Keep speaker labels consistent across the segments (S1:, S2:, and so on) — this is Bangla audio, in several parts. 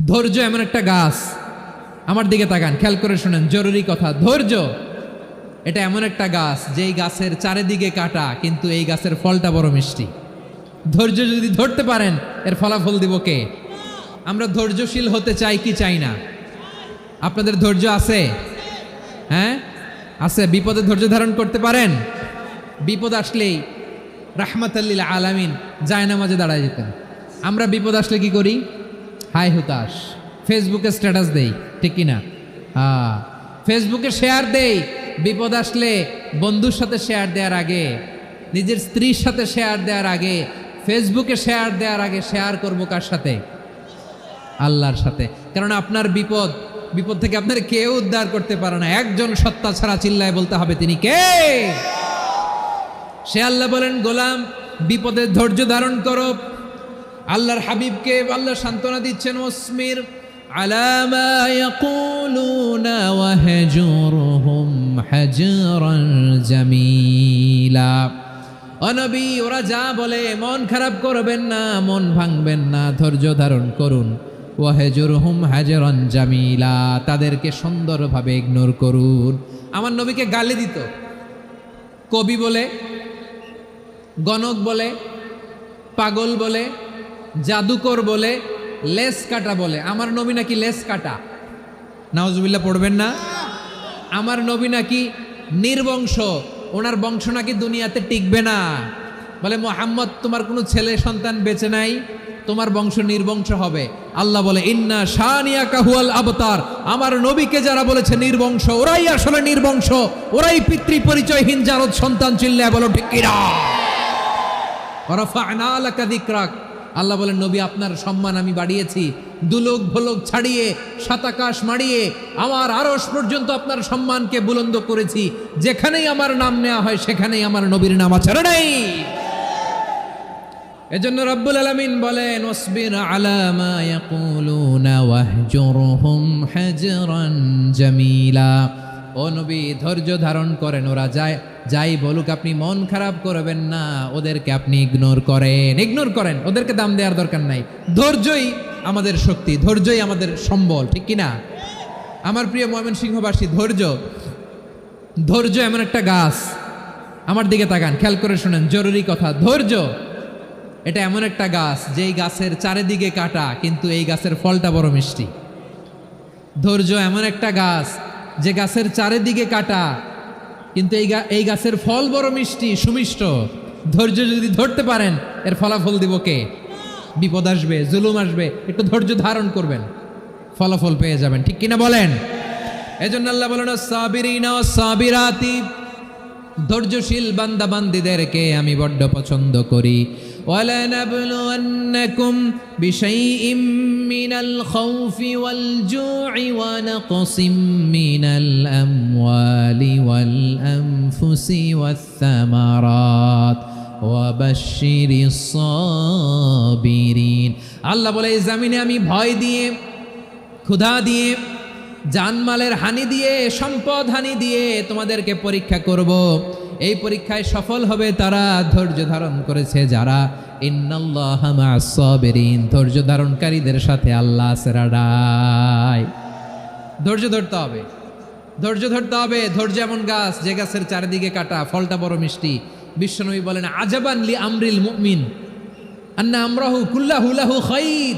S1: ধৈর্য এমন একটা গাছ, আমার দিকে তাকান, খেয়াল করে শুনেন, জরুরি কথা। ধৈর্য এটা এমন একটা গাছ যেই গাছের চারিদিকে কাটা, কিন্তু এই গাছের ফলটা বড় মিষ্টি। ধৈর্য যদি ধরতে পারেন, এর ফলাফল দিব কে? আমরা ধৈর্যশীল হতে চাই কি চাই না? আপনাদের ধৈর্য আছে? হ্যাঁ আছে। বিপদে ধৈর্য ধারণ করতে পারেন? বিপদ আসলেই রাহমাতাল্লিল আলামিন জায়নামাজে দাঁড়ায় যেতেন। আমরা বিপদ আসলে কি করি? হাই হুতাশ, ফেসবুকে স্ট্যাটাস দেই, ঠিক কিনা? হ্যাঁ, ফেসবুকে শেয়ার দেই। বিপদ আসলে বন্ধুর সাথে শেয়ার দেওয়ার আগে, নিজের স্ত্রীর সাথে শেয়ার দেওয়ার আগে, ফেসবুকে শেয়ার দেওয়ার আগে শেয়ার করবো কার সাথে? আল্লাহর সাথে। কারণ আপনার বিপদ থেকে আপনার কেউ উদ্ধার করতে পারে না, একজন সত্তা ছাড়া। চিল্লায় বলতে হবে, তিনি কে? সে আল্লাহ। বলেন, গোলাম বিপদে ধৈর্য ধারণ করো। আল্লাহর হাবিবকে আল্লাহ সান্ত্বনা দিচ্ছেন, ওয়াসমির আলা মা ইয়াকুলুনা ওয়াহজুরহুম হাজরান জামিলা। ও নবী, ওরা যা বলে মন খারাপ করবেন না, মন ভাঙবেন না, ধৈর্য ধারণ করুন। ওয়াহজুরহুম হাজরান জামিলা, তাদেরকে সুন্দরভাবে ইগনোর করুন। আমার নবীকে গালি দিত কবি বলে, গণক বলে, পাগল বলে, জাদুকর বলে, লেস কাটা বলে। আমার নবী নাকি লেস কাটা, নাউজুবিল্লাহ পড়বেন না। আমার নবী নাকি নির্বংশ, ওনার বংশ নাকি দুনিয়াতে টিকবে না। বলে, মুহাম্মদ তোমার কোনো ছেলে সন্তান বেঁচে নাই, তোমার বংশ নির্বংশ হবে। আল্লাহ বলে, ইন্না শানিয়াকা হুয়াল আবতার। আমার নবীকে যারা বলেছে নির্বংশ, ওরাই আসলে নির্বংশ, ওরাই পিতৃ পরিচয়হীন জারদ সন্তান। চিল্লায় বলো ঠিক কিনা? ওয়ারাফা'না লাকা যিকরাক। আল্লাহ বলেন, নবী আপনার সম্মান আমি বাড়িয়েছি, দুলোক ভোলক ছাড়িয়ে, সাতাকাশ মাড়িয়ে আমার আরশ পর্যন্ত আপনার সম্মানকে বুলন্দ করেছি। যেখানেই আমার নাম নেওয়া হয় সেখানেই আমার নবীর নাম আছে, নাই? এজন্য রব্বুল আলামিন বলেন, ওয়াসবির আলা মা ইয়াকুলুনা ওয়াহজুরহুম হাজরান জামিলা। ও নবী, ধৈর্য ধারণ করেন। ওরা যাই বলুক, আপনি মন খারাপ করবেন না, ওদেরকে আপনি ইগনোর করেন, ওদেরকে দাম দেওয়ার দরকার নাই। ধৈর্যই আমাদের শক্তি, ধৈর্যই আমাদের সম্বল, ঠিক কিনা? আমার প্রিয় ময়মনসিংহবাসী, ধৈর্য এমন একটা গাছ, আমার দিকে তাকান, খেয়াল করে শুনেন, জরুরি কথা। ধৈর্য এটা এমন একটা গাছ যেই গাছের চারিদিকে কাটা, কিন্তু এই গাছের ফলটা বড় মিষ্টি। ধৈর্য এমন একটা গাছ যে গাছের চারিদিকে কাটা, কিন্তু এই গাছের ফল বড় মিষ্টি, সুমিষ্ট। ধৈর্য যদি ধরতে পারেন, এর ফলাফল দিব কে? বিপদ আসবে, জুলুম আসবে, একটু ধৈর্য ধারণ করবেন, ফলাফল পেয়ে যাবেন, ঠিক কিনা বলেন? এজন্য আল্লাহ বলেন, সাবিরিনা সাবিরাতি, ধৈর্যশীল বান্দা বান্দীদেরকে আমি বড্ড পছন্দ করি। وَلَنَبْلُوَنَّكُمْ بِشَيْءٍ مِّنَ الْخَوْفِ وَالْجُوعِ وَنَقْصٍ مِّنَ الْأَمْوَالِ وَالْأَنفُسِ وَالثَّمَرَاتِ وَبَشِّرِ الصَّابِرِينَ। আল্লাহ বলে, এই জমিনে আমি ভয় দিয়ে, ক্ষুধা দিয়ে, জানমালের হানি দিয়ে, সম্পদ হানি দিয়ে তোমাদেরকে পরীক্ষা করব। এই পরীক্ষায় সফল হবে তারা, ধৈর্য ধারণ করেছে যারা। ইন্নাল্লাহা মা'আস সাবিরিন, ধৈর্য ধারণকারীদের সাথে আল্লাহ আছে। ধৈর্য ধরতে হবে, ধৈর্য ধরতে হবে। ধৈর্য এমন গাছ যে গাছের চারিদিকে কাটা, ফলটা বড় মিষ্টি। বিশ্বনবী বলেন, আজাবান লি আমরিল মুমিন আন্না আমরাহু কুল্লাহু লাহু খাইর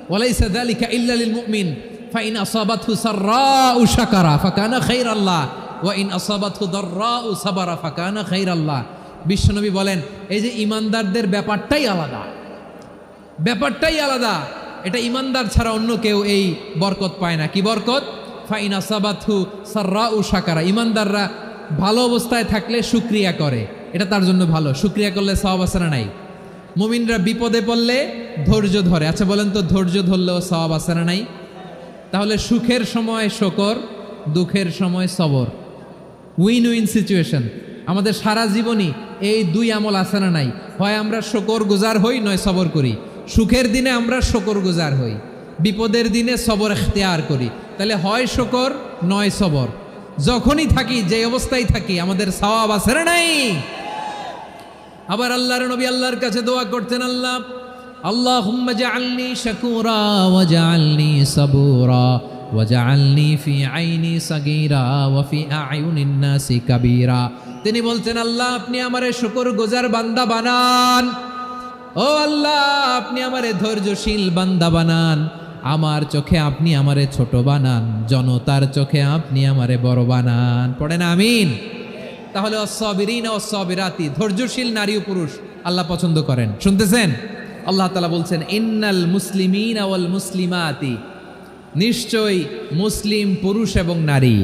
S1: ওয়া লাইসা যালিকা ইল্লা লিল মুমিন ফাইন আসাবাতহু সাররাউ শাকারা ফাকানা খাইরাল্লাহ ওয়া ইন আসাবাতহু দাররাউ সাবারা ফাকানা খাইরাল্লাহ। বিশ্বনবী বলেন, এই যে ইমানদারদের ব্যাপারটাই আলাদা, ব্যাপারটাই আলাদা। এটা ইমানদার ছাড়া অন্য কেউ এই বরকত পায় না। কি বরকত? ফাইন আসাবাতহু সাররাউ শাকারা। ইমানদাররা ভালো অবস্থায় থাকলে শুকরিয়া করে, এটা তার জন্য ভালো। শুকরিয়া করলে সওয়াব আছে না নাই? মুমিনরা বিপদে পড়লে ধৈর্য ধরে। আচ্ছা বলেন তো, ধৈর্য ধরলেও সওয়াব আছে না নাই? তাহলে সুখের সময় শকর, দুঃখের সময় সবর, উইন উইন সিচুয়েশন। আমাদের সারা জীবনই এই দুই আমল আছে না নাই? হয় আমরা শকর গুজার হই, নয় সবর করি। সুখের দিনে আমরা শকর গুজার হই, বিপদের দিনে সবর ইখতিয়ার করি। তাহলে হয় শকর নয় সবর। যখনই থাকি, যে অবস্থায় থাকি, আমাদের সওয়াব আছে না নাই? আবার আল্লাহর নবী আল্লাহর কাছে দোয়া করতেন, আল্লাহ আল্লাহুম্মা জাআলনি শাকুরা ওয়াজআলনি সাবুরা ওয়াজআলনি ফি আইনি সাগীরা ওয়া ফি আ'য়ুনিন নাসি কাবীরা। তিনি বলছেন, আল্লাহ আপনি আমারে শুকরগুজার বান্দা বানান, ও আল্লাহ আপনি আমারে ধৈর্যশীল বান্দা বানান, আমার চোখে আপনি আমারে ছোট বানান, জনতার চোখে আপনি আমারে বড় বানান। পড়েন আমিন। তাহলে অস-সাবিরিনা ওয়াস-সাবিরাতি, ধৈর্যশীল নারী ও পুরুষ আল্লাহ পছন্দ করেন। শুনতেছেন? আল্লাহ তাআলা বলছেন, ইন্নাল মুসলিমিনা ওয়াল মুসলিমাতি, নিশ্চয়ই মুসলিম পুরুষ এবং নারী,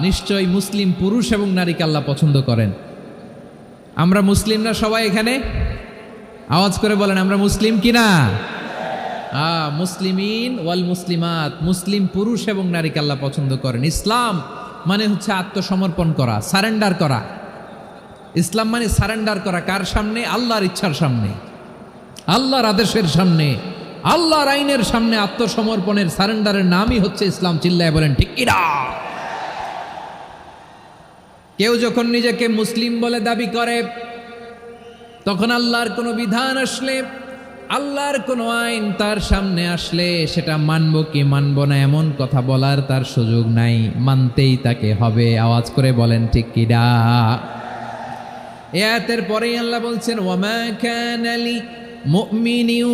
S1: নিশ্চয়ই মুসলিম পুরুষ এবং নারীকে আল্লাহ পছন্দ করেন। আমরা মুসলিম না সবাই এখানে? আওয়াজ করে বলেন, আমরা মুসলিম কিনা? মুসলিমিন ওয়াল মুসলিমাত, মুসলিম পুরুষ এবং নারীকে আল্লাহ পছন্দ করেন। ইসলাম মানে হচ্ছে আত্মসমর্পণ করা, সারেন্ডার করা। ইসলাম মানে সারেন্ডার করা কার সামনে? আল্লাহর ইচ্ছার সামনে, আল্লাহর আদেশের সামনে, আল্লাহর আইনের সামনে আত্মসমর্পণের সারেন্ডারের নামই হচ্ছে ইসলাম। চিল্লায় বলেন ঠিক কিনা? কেউ যখন নিজেকে মুসলিম বলে দাবি করে, তখন আল্লাহর কোনো বিধান আসলে, আল্লাহর কোনো আইন তার সামনে আসলে সেটা মানব কি মানব না এমন কথা বলার তার সুযোগ নাই, মানতেই তাকে হবে। আওয়াজ করে বলেন ঠিক কিনা? এই আয়াতের পরেই আল্লাহ বলছেন, ওয়ামা কানা লি মুমিনিন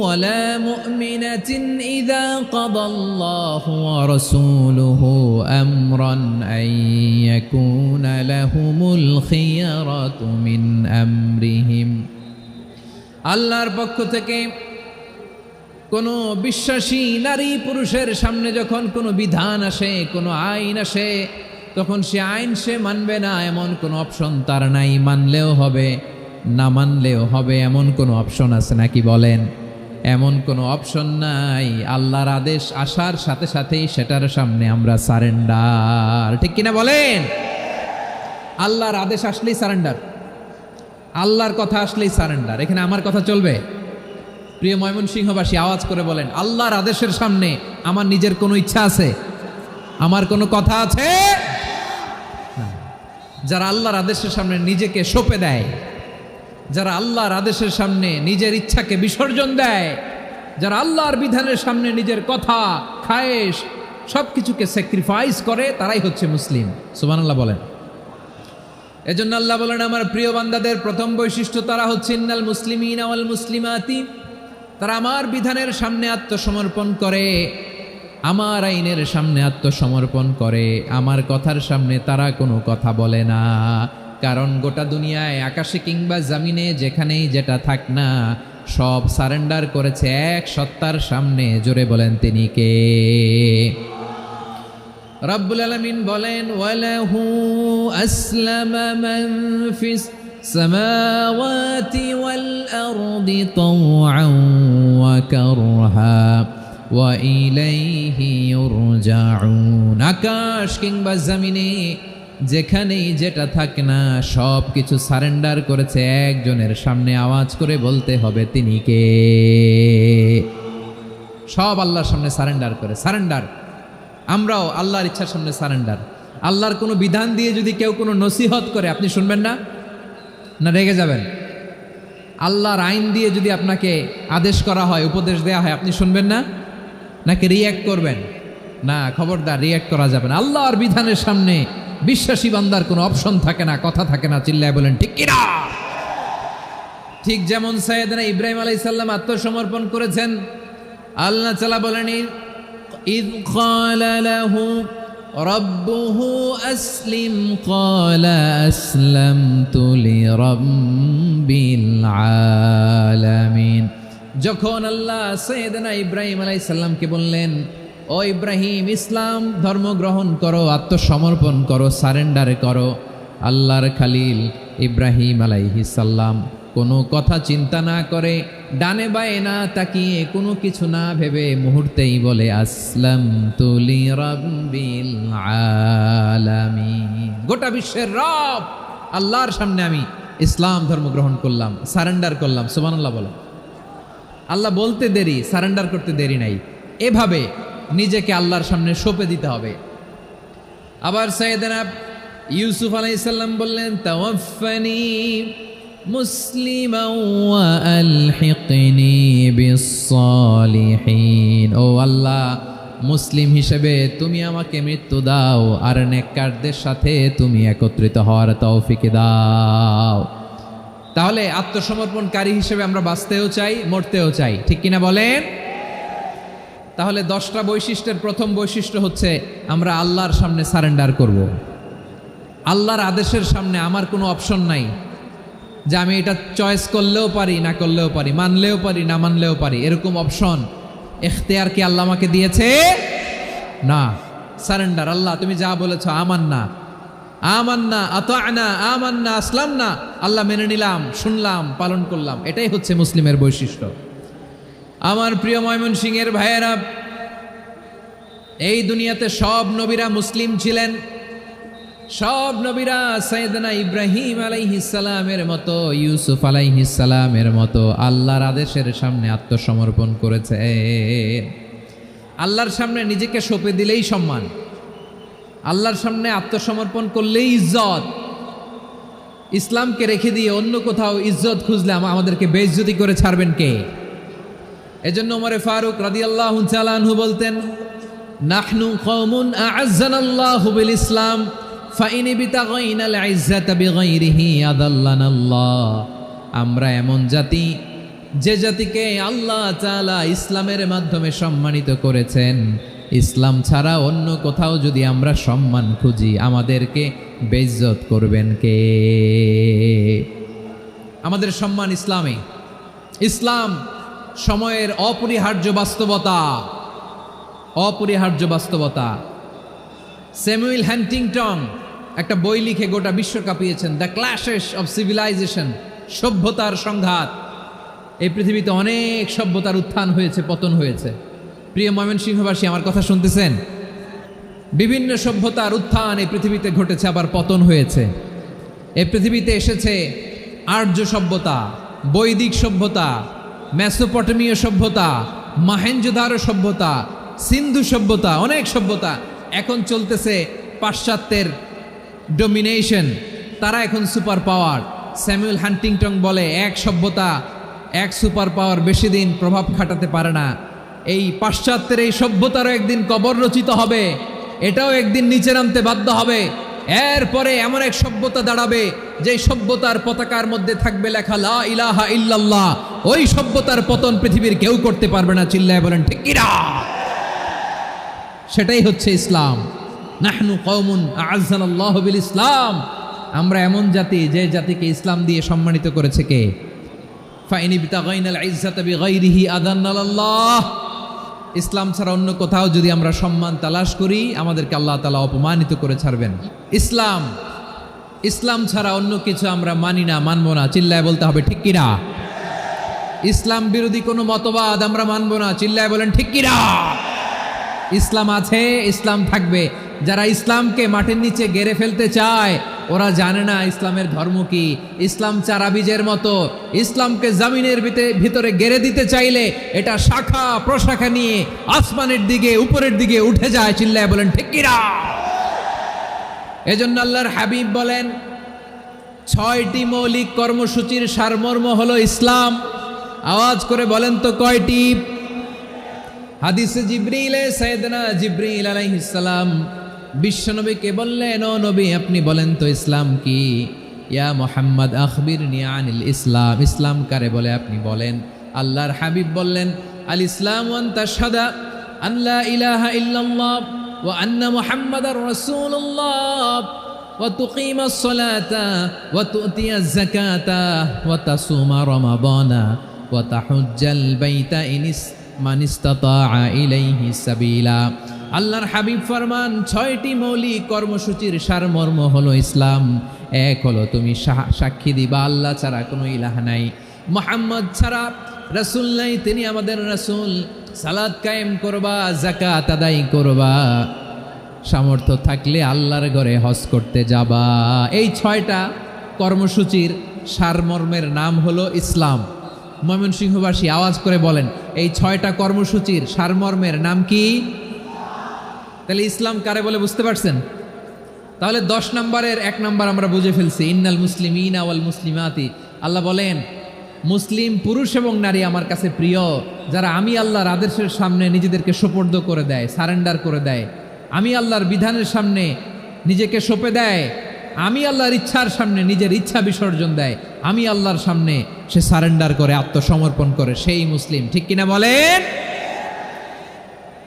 S1: ওয়ালা মুমিনাতিন ইযা কাদাল্লাহু ওয়া রাসূলুহু আমরান আন ইয়াকুনা লাহুমুল খিয়ারাতু মিন আমরিহিম। আল্লাহর পক্ষ থেকে কোনো বিশ্বাসী নারী পুরুষের সামনে যখন কোনো বিধান আসে, কোনো আইন আসে, তখন সে আইন সে মানবে না এমন কোনো অপশন তার নাই। মানলেও হবে, না মানলেও হবে, এমন কোনো অপশন আছে নাকি বলেন? এমন কোনো অপশন নাই। আল্লাহর আদেশ আসার সাথে সাথেই সেটার সামনে আমরা সারেন্ডার। ঠিক কিনা বলেন? আল্লাহর আদেশ আসলেই সারেন্ডার, আল্লাহর কথা আসলেই সারেন্ডার। এখানে আমার কথা চলবে? প্রিয় ময়মনসিংহবাসী, আওয়াজ করে বলেন, আল্লাহর আদেশের সামনে আমার নিজের কোনো ইচ্ছা আছে? আমার কোনো কথা আছে? যারা আল্লাহর আদেশের সামনে নিজেকে সঁপে দেয়, যারা আল্লাহর আদেশের সামনে নিজের ইচ্ছাকে বিসর্জন দেয়, যারা আল্লাহর বিধানের সামনে নিজের কথা, খায়েশ সবকিছুকে স্যাক্রিফাইস করে, তারাই হচ্ছে মুসলিম। সুবহানাল্লাহ বলেন। এজন্য আল্লাহ বলেন, আমার প্রিয় বান্দাদের প্রথম বৈশিষ্ট্য তারা হচ্ছে ইন্নাল মুসলিমিনা ওয়াল মুসলিমাতি, তারা আমার বিধানের সামনে আত্মসমর্পণ করে, আমার আইনের সামনে আত্মসমর্পণ করে, আমার কথার সামনে তারা কোনো কথা বলে না। কারণ গোটা দুনিয়ায় আকাশে কিংবা জমিনে যেখানেই যেটা থাক না, সব সারেন্ডার করেছে এক সত্তার সামনে। জোরে বলেন তিনি কে? রব্বুল আলামিন বলেন, ওয়ালাহু আসলামা মান ফিস সামাওয়াতি ওয়াল আরদি তাওআন ওয়া কারহা ওয়া ইলাইহি ইউরজাউন। আকাশ কিংবা জমিনে যেখানেই যেটা থাকে না, সব কিছু সারেন্ডার করেছে একজনের সামনে। আওয়াজ করে বলতে হবে তিনি কে? সব আল্লাহর সামনে সারেন্ডার করে। সারেন্ডার। আমরাও আল্লাহর ইচ্ছার সামনে সারেন্ডার। আল্লাহর কোনো বিধান দিয়ে যদি কেউ কোনো নসিহত করে, আপনি শুনবেন না? না রেগে যাবেন? আল্লাহর আইন দিয়ে যদি আপনাকে আদেশ করা হয়, উপদেশ দেয়া হয়, আপনি শুনবেন না? নাকি রিয়্যাক্ট করবেন? না, খবরদার, রিয়্যাক্ট করা যাবে না। আল্লাহর বিধানের সামনে বিশ্বাসী বান্দার কোনো অপশন থাকে না, কথা থাকে না। চিল্লায় বলেন ঠিক কিনা? ঠিক যেমন সাইয়েদনা ইব্রাহিম আলাইহিস সালাম আত্মসমর্পণ করেছেন। আল্লাহ তাআলা বলেন, ইয ক্বালা লাহু রাব্বুহু আসলিম ক্বালা আসলামতু লিরাব্বিল আলামিন। যখন আল্লাহ সাইয়েদনা ইব্রাহিম আলাইহিস সালামকে বললেন, ও ইব্রাহিম, ইসলাম ধর্ম গ্রহণ করো, আত্মসমর্পণ করো, সারেন্ডার করো, আল্লাহর খালিল ইব্রাহিম আলাইহিস সালাম কোনো কথা চিন্তা না করে, ডানে বায়ে না তাকিয়ে, কোনো কিছু না ভেবে মুহূর্তেই বলে, আসলামতু লিরাব্বিল আলামিন। গোটা বিশ্বের রব আল্লাহর সামনে আমি ইসলাম ধর্ম গ্রহণ করলাম, সারেন্ডার করলাম। সুবহানাল্লাহ বলো। আল্লাহ বলতে দেরি, সারেন্ডার করতে দেরি নাই। এভাবে নিজেকে আল্লাহর সামনে সঁপে দিতে হবে। আবার সাইয়েদনা ইউসুফ আলাইহিস সালাম বললেন, তাওয়াফানি মুসলিমান ওয়া আলহিকনি বিস-সালিহিন। ও আল্লাহ, মুসলিম হিসেবে তুমি আমাকে মৃত্যু দাও, আর নেককারদের সাথে তুমি একত্রিত হওয়ার তৌফিক দাও। তাহলে আত্মসমর্পণকারী হিসেবে আমরা বাঁচতেও চাই, মরতেও চাই, ঠিক কিনা বলেন? তাহলে 10টা বৈশিষ্ট্যের প্রথম বৈশিষ্ট্য হচ্ছে আমরা আল্লাহর সামনে সারেন্ডার করব। আল্লাহর আদেশের সামনে আমার কোনো অপশন নাই যে আমি এটা চয়েস করলেও পারি, না করলেও পারি, মানলেও পারি, না মানলেও পারি, এরকম অপশন এখতিয়ার কি আল্লাহ আমাকে দিয়েছে? না। সারেন্ডার। আল্লাহ তুমি যা বলেছ, আমান্না আমান্না আতা'না আমান্না আসলামনা, আল্লাহ মেনে নিলাম, শুনলাম, পালন করলাম। এটাই হচ্ছে মুসলিমের বৈশিষ্ট্য। আমার প্রিয় ময়মনসিংহের ভাইয়েরা, এই দুনিয়াতে সব নবীরা মুসলিম ছিলেন। সব নবীরা সাইয়েদনা ইব্রাহিম আলাইহিস সালামের মতো, ইউসুফ আলাইহিস সালামের মতো আল্লাহর আদেশের সামনে আত্মসমর্পণ করেছে। আল্লাহর সামনে নিজেকে সঁপে দিলেই সম্মান, আল্লাহর সামনে আত্মসমর্পণ করলেই ইজ্জত। ইসলামকে রেখে দিয়ে অন্য কোথাও ইজ্জত খুঁজলে আমাদেরকে বেইজ্জতি করে ছাড়বেন কে? এজন্য ওমর ফারুক রাদিয়াল্লাহু তাআলা আনহু বলতেন, নাহনু কওমুন আ'আজ্জানাল্লাহু বিল ইসলাম ফাইন বিতাগাইনাল ইজ্জাতা বিগাইরিহি আদাল্লানাল্লাহ। আমরা এমন জাতি, যে জাতিকে আল্লাহ তাআলা ইসলামের মাধ্যমে সম্মানিত করেছেন। ইসলাম ছাড়া অন্য কোথাও যদি আমরা সম্মান খুঁজি, আমাদেরকে বেইজ্জত করবেন কে? আমাদের সম্মান ইসলামে। ইসলাম সময়ের অপরিহার্য বাস্তবতা, অপরিহার্য বাস্তবতা। স্যামুয়েল হ্যান্টিংটন একটা বই লিখে গোটা বিশ্ব কাঁপিয়েছেন, দ্য ক্ল্যাশেস অফ সিভিলাইজেশন, সভ্যতার সংঘাত। এই পৃথিবীতে অনেক সভ্যতার উত্থান হয়েছে, পতন হয়েছে। প্রিয় ময়মনসিংহবাসী, আমার কথা শুনতেছেন? বিভিন্ন সভ্যতার উত্থান এই পৃথিবীতে ঘটেছে, আবার পতন হয়েছে। এই পৃথিবীতে এসেছে আর্য সভ্যতা, বৈদিক সভ্যতা, মেসোপটেমীয় সভ্যতা, মহেঞ্জোদারো সভ্যতা, সিন্ধু সভ্যতা, অনেক সভ্যতা। এখন চলতেছে পাশ্চাত্যের ডোমিনেশন, তারা এখন সুপার পাওয়ার। স্যামুয়েল হান্টিংটন বলে, এক সভ্যতা, এক সুপার পাওয়ার বেশি দিন প্রভাব খাটাতে পারে না। এই পাশ্চাত্যের এই সভ্যতারও একদিন কবর রচিত হবে, এটাও একদিন নিচে নামতে বাধ্য হবে। এরপরে এমন এক সভ্যতা দাঁড়াবে, যে সভ্যতার পতাকার মধ্যে থাকবে লেখা লা ইলাহা ইল্লাল্লাহ। ওই সভ্যতার পতন পৃথিবীর কেউ করতে পারবে না। চিল্লায় বলেন ঠিক কিনা? সেটাই হচ্ছে ইসলাম। নাহনু কওমুন আ'আজ্জানাল্লাহু বিল ইসলাম। আমরা এমন জাতি, যে জাতিকে ইসলাম দিয়ে সম্মানিত করেছে কে? ফাইন বিতাগাইনাল ইজ্জাতা বিগাইরিহি আদান্নাল্লাহ। ইসলাম ছাড়া অন্য কোথাও যদি আমরা সম্মান তালাশ করি, আমাদেরকে আল্লাহ তাআলা অপমানিত করে ছাড়বেন। ইসলাম, ইসলাম ছাড়া অন্য কিছু আমরা মানি না, মানব না। চিল্লায় বলতে হবে ঠিক কিনা? ইসলাম বিরোধী কোনো মতবাদ আমরা মানব না। চিল্লায় বলেন ঠিক কিনা? ইসলাম আছে, ইসলাম থাকবে। যারা ইসলামকে মাটির নিচে গেড়ে ফেলতে চায়, ওরা জানে না ইসলামের ধর্ম কি। ইসলাম চারা বীজের মতো, ইসলামকে জমিনের ভিতরে গেড়ে দিতে চাইলে এটা শাখা প্রশাখা নিয়ে আসমানের দিকে, উপরের দিকে উঠে যায়। চিল্লায় বলেন ঠিক কিনা? এজন্য আল্লাহর হাবিব বলেন, 6টি মৌলিক কর্মসূচির সারমর্ম হলো ইসলাম। আওয়াজ করে বলেন তো কয়টি? হাদিসে জিবরিলে সাইয়েদনা জিবরিল আলাইহিস সালাম বিশ্বনবীকে বললেন, ও নবী আপনি বলেন তো ইসলাম কি? ইয়া মুহাম্মদ আখবিরনি আনিল ইসলাম। ইসলাম কারে বলে আপনি বলেন। আল্লাহর হাবিব বললেন, আল ইসলাম ওয়ান তাশহাদা আন লা ইলাহা ইল্লাল্লাহ ওয়া আন্না মুহাম্মাদার রাসূলুল্লাহ ওয়া তুকিমাস সালাতা ওয়া তুতিয়াজ যাকাতা ওয়া তাসুমা রমাদানা ওয়া তাহুজ্জাল বাইতা মান ইসতাতাআ ইলাইহি সাবিলা। আল্লাহর হাবিব ফরমান, 6টি মৌলিক কর্মসূচির সারমর্ম হলো ইসলাম। এক হলো তুমি সাক্ষী দিবা আল্লাহ ছাড়া কোনো ইলাহ নাই, মুহাম্মদ ছাড়া রাসূল নাই, তিনি আমাদের রাসূল। সালাত কায়েম করবা, যাকাত আদায় করবা, সামর্থ্য থাকলে আল্লাহর ঘরে হজ করতে যাবা। এই 6টা কর্মসূচির সারমর্মের নাম হলো ইসলাম। ময়মনসিংহবাসী আওয়াজ করে বলেন, এই 6টা কর্মসূচির সারমর্মের নাম কি? তাহলে ইসলাম কারে বলে বুঝতে পারছেন? তাহলে 10 নম্বরের 1 নম্বর আমরা বুঝে ফেলছি, ইন্নাল মুসলিমিনা ওয়াল মুসলিমাতি আল্লাহ বলেন, মুসলিম পুরুষ এবং নারী আমার কাছে প্রিয়, যারা আমি আল্লাহর আদেশের সামনে নিজেদেরকে সোপর্দ করে দেয়, সারেন্ডার করে দেয়, আমি আল্লাহর বিধানের সামনে নিজেকে সঁপে দেয়, আমি আল্লাহর ইচ্ছার সামনে নিজের ইচ্ছা বিসর্জন দেয়, আমি আল্লাহর সামনে সে সারেন্ডার করে, আত্মসমর্পণ করে, সেই মুসলিম। ঠিক কিনা বলেন?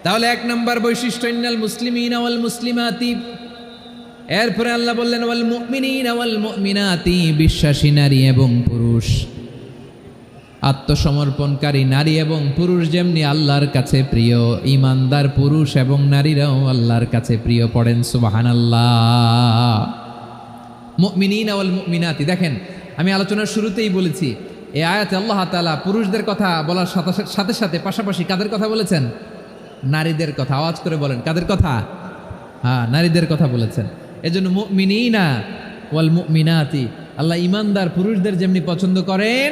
S1: তাহলে এক নম্বর বৈশিষ্ট্য ইন্নাল মুসলিমিনা ওয়াল মুসলিমাতি। এরপরে আল্লাহ বললেন ওয়াল মুমিনিনা ওয়াল মুমিনাতি, বিশ্বাসী নারী এবং পুরুষ, আত্মসমর্পণকারী নারী এবং পুরুষ যেমনি আল্লাহর কাছে প্রিয়, ইমানদার পুরুষ এবং নারীরাও আল্লাহর কাছে প্রিয়। পড়েন সুবহানাল্লাহ। মুমিনিনা ওয়াল মুমিনাতি, দেখেন আমি আলোচনার শুরুতেই বলেছি এই আয়াতে আল্লাহ তাআলা পুরুষদের কথা বলার সাথে সাথে পাশাপাশি কাদের কথা বলেছেন? নারীদের কথা। আওয়াজ করে বলেন, কাদের কথা? হ্যাঁ, নারীদের কথা বলেছেন। এজন্য মুমিনিনা ওয়াল মুমিনাতি, আল্লাহ ইমানদার পুরুষদের যেমনি পছন্দ করেন,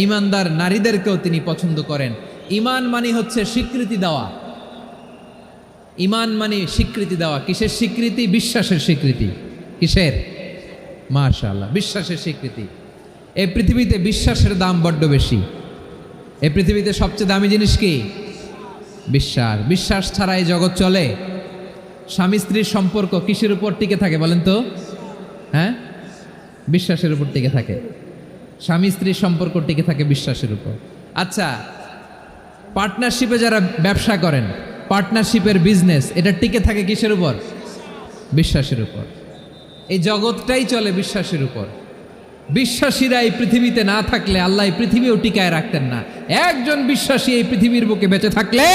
S1: ইমানদার নারীদেরকেও তিনি পছন্দ করেন। ইমান মানে হচ্ছে স্বীকৃতি দেওয়া। ইমান মানে স্বীকৃতি দেওয়া। কিসের স্বীকৃতি? বিশ্বাসের স্বীকৃতি। কিসের? মাশাআল্লাহ, বিশ্বাসের স্বীকৃতি। এই পৃথিবীতে বিশ্বাসের দাম বড্ড বেশি। এই পৃথিবীতে সবচেয়ে দামি জিনিস কি? বিশ্বাস। বিশ্বাস ছাড়া এই জগৎ চলে? স্বামী স্ত্রীর সম্পর্ক কিসের উপর টিকে থাকে বলেন তো? হ্যাঁ, বিশ্বাসের উপর টিকে থাকে। স্বামী স্ত্রীর সম্পর্ক টিকে থাকে বিশ্বাসের উপর। আচ্ছা, পার্টনারশিপে যারা ব্যবসা করেন, পার্টনারশিপের বিজনেস, এটা টিকে থাকে কিসের উপর? বিশ্বাসের উপর। এই জগৎটাই চলে বিশ্বাসের উপর। বিশ্বাসীরা এই পৃথিবীতে না থাকলে আল্লাহ এই পৃথিবীও টিকায় রাখতেন না। একজন বিশ্বাসী এই পৃথিবীর বুকে বেঁচে থাকলে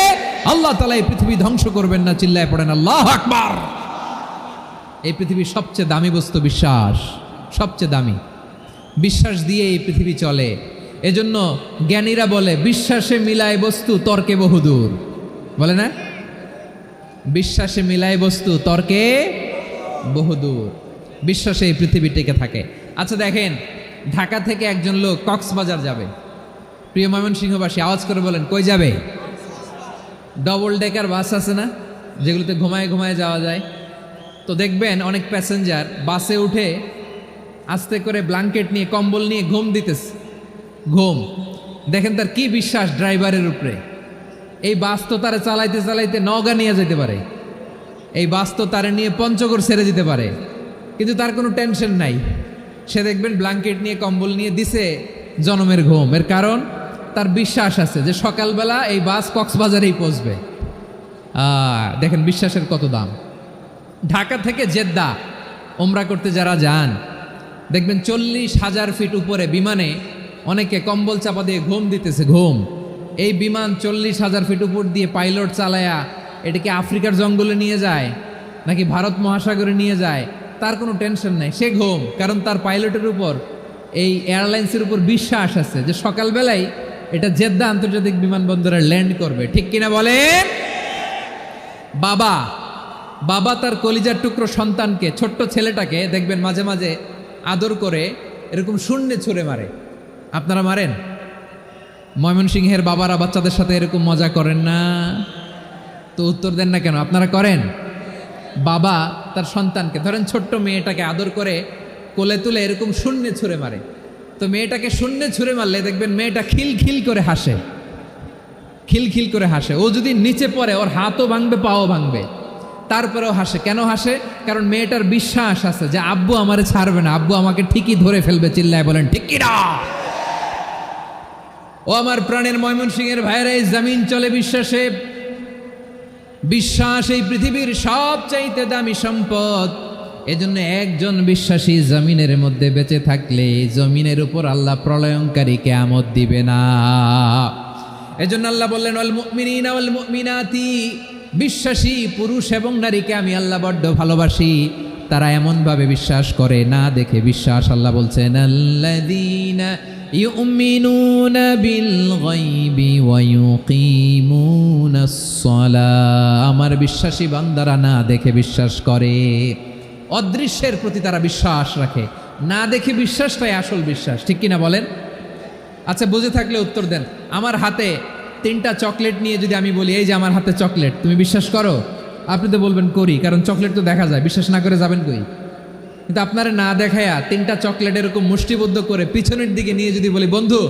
S1: আল্লাহ তাআলা এই পৃথিবী ধ্বংস করবেন না। চিল্লায় পড়েন আল্লাহু আকবার। এই পৃথিবীর সবচেয়ে দামি বস্তু বিশ্বাস, সবচেয়ে দামি। বিশ্বাস দিয়ে এই পৃথিবী চলে। এজন্য জ্ঞানীরা বলে বিশ্বাসে মিলায় বস্তু, তর্কে বহুদূর। বলে না? বিশ্বাসে মিলায় বস্তু, তর্কে বহুদূর। বিশ্বাসে এই পৃথিবী টিকে থাকে। আচ্ছা দেখেন, ঢাকা থেকে একজন লোক কক্সবাজার যাবে। প্রিয় ময়মনসিংহবাসী, আওয়াজ করে বলেন কই যাবে? ডবল ডেকার বাস আছে না, যেগুলোতে ঘুমায় ঘুমায় যাওয়া যায়। তো দেখবেন অনেক প্যাসেঞ্জার বাসে উঠে আস্তে করে ব্ল্যাঙ্কেট নিয়ে, কম্বল নিয়ে ঘুম দিতেছে। ঘুম দেখেন তার কি বিশ্বাস ড্রাইভারের উপরে। এই বাস তো তারা চালাইতে চালাইতে নওগাঁ নিয়ে যেতে পারে, এই বাস তো তারা নিয়ে পঞ্চগড় ছেড়ে যেতে পারে, কিন্তু তার কোনো টেনশন নাই। সে দেখবেন ব্ল্যাঙ্কেট নিয়ে, কম্বল নিয়ে দিছে জনমের ঘুম। এর কারণ তার বিশ্বাস আছে যে সকালবেলা এই বাস কক্সবাজারেই পৌঁছবে। দেখেন বিশ্বাসের কত দাম। ঢাকা থেকে জেদ্দা ওমরা করতে যারা যান, দেখবেন 40,000 ফিট উপরে বিমানে অনেকে কম্বল চাপা দিয়ে ঘুম দিতেছে। ঘুম। এই বিমান 40,000 ফিট উপর দিয়ে পাইলট চালায়া এটাকে আফ্রিকার জঙ্গলে নিয়ে যায় নাকি ভারত মহাসাগরে নিয়ে যায়, তার কোনো টেনশন নাই। সে ঘুম, কারণ তার পাইলটের উপর, এই এয়ারলাইন্সের উপর বিশ্বাস আছে যে সকালবেলায় এটা জেদ্দা আন্তর্জাতিক বিমানবন্দরে ল্যান্ড করবে। ঠিক কিনা বলেন? বাবা বাবা তার কলিজার টুকরো সন্তানকে, ছোট্ট ছেলেটাকে দেখবেন মাঝে মাঝে আদর করে এরকম শূন্যে ছুঁড়ে মারে। আপনারা মারেন? ময়মনসিংহের বাবারা বাচ্চাদের সাথে এরকম মজা করেন না? তো উত্তর দেন না কেন? আপনারা করেন? বাবা তার সন্তানকে, ধরেন ছোট্ট মেয়েটাকে আদর করে কোলে তুলে এরকম শূন্যে ছুঁড়ে মারে। তো মেয়েটাকে শূন্যে ছুঁড়ে মারলে দেখবেন মেয়েটা খিলখিল করে হাসে, খিলখিল করে হাসে। ও যদি নিচে পড়ে ওর হাতও ভাঙবে, পাও ভাঙবে, তারপরেও হাসে। কেন হাসে? কারণ মেয়েটার বিশ্বাস আছে যে আব্বু আমারে ছাড়বে না, আব্বু আমাকে ঠিকই ধরে ফেলবে। চিল্লায় বলেন ঠিক কিনা? ও আমার প্রাণের ময়মনসিংহের ভাইরা, এই জমিন চলে বিশ্বাসে। বিশ্বাস এই পৃথিবীর সবচাইতে দামি সম্পদ। এজন্য একজন বিশ্বাসী জমিনের মধ্যে বেঁচে থাকলে জমিনের উপর আল্লাহ প্রলয়ঙ্কারী কিয়ামত দিবে না। এজন্য আল্লাহ বললেন ওয়াল মুমিনিনা ওয়াল মুমিনাতি, বিশ্বাসী পুরুষ এবং নারীকে আমি আল্লাহ বড্ড ভালোবাসি। তারা এমনভাবে বিশ্বাস করে না দেখে বিশ্বাস। আল্লাহ বলছেন আল্লাযীনা ইউমিনুনা বিল গায়বি ওয়া ইউকিমুনাস সালাহ, আমার বিশ্বাসী বান্দারা না দেখে বিশ্বাস করে। অদৃশ্যের প্রতি তারা বিশ্বাস রাখে, না দেখে বিশ্বাসটাই আসল বিশ্বাস। ঠিক কিনা বলেন? আচ্ছা, বুঝে থাকলে উত্তর দেন। আমার হাতে 3টা চকলেট নিয়ে যদি আমি বলি এই যে আমার হাতে চকলেট, তুমি বিশ্বাস করো? আপনি তো বলবেন করি, কারণ চকলেট তো দেখা যায়। বিশ্বাস না করে যাবেন কই? কিন্তু আপনারা না দেখায়া 3টা চকলেট এরকম মুষ্টিবদ্ধ করে পিছনের দিকে নিয়ে যদি বলি, বন্ধু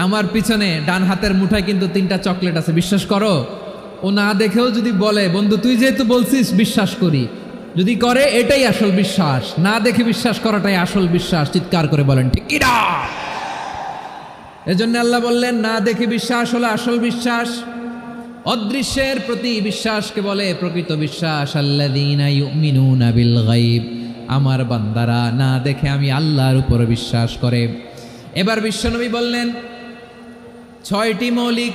S1: আমার পিছনে ডান হাতের মুঠায় কিন্তু 3টা চকলেট আছে, বিশ্বাস করো? ও না দেখেও যদি বলে, বন্ধু তুই যেহেতু বলছিস বিশ্বাস করি, যদি করে এটাই আসল বিশ্বাস, না দেখে বিশ্বাস করাটাই আসল বিশ্বাস। চিৎকার করে বলেন ঠিক কি না? এজন্য আল্লাহ বললেন না দেখে বিশ্বাস হলো আসল বিশ্বাস। অদৃশ্যের প্রতি বিশ্বাসকে বলে প্রকৃত বিশ্বাস। আল্লাযীনা ইউমিনুনা বিল গায়ব, আমার বান্দারা না দেখে আমি আল্লাহর উপর বিশ্বাস করে। এবার বিশ্বনবী বললেন 6টি মৌলিক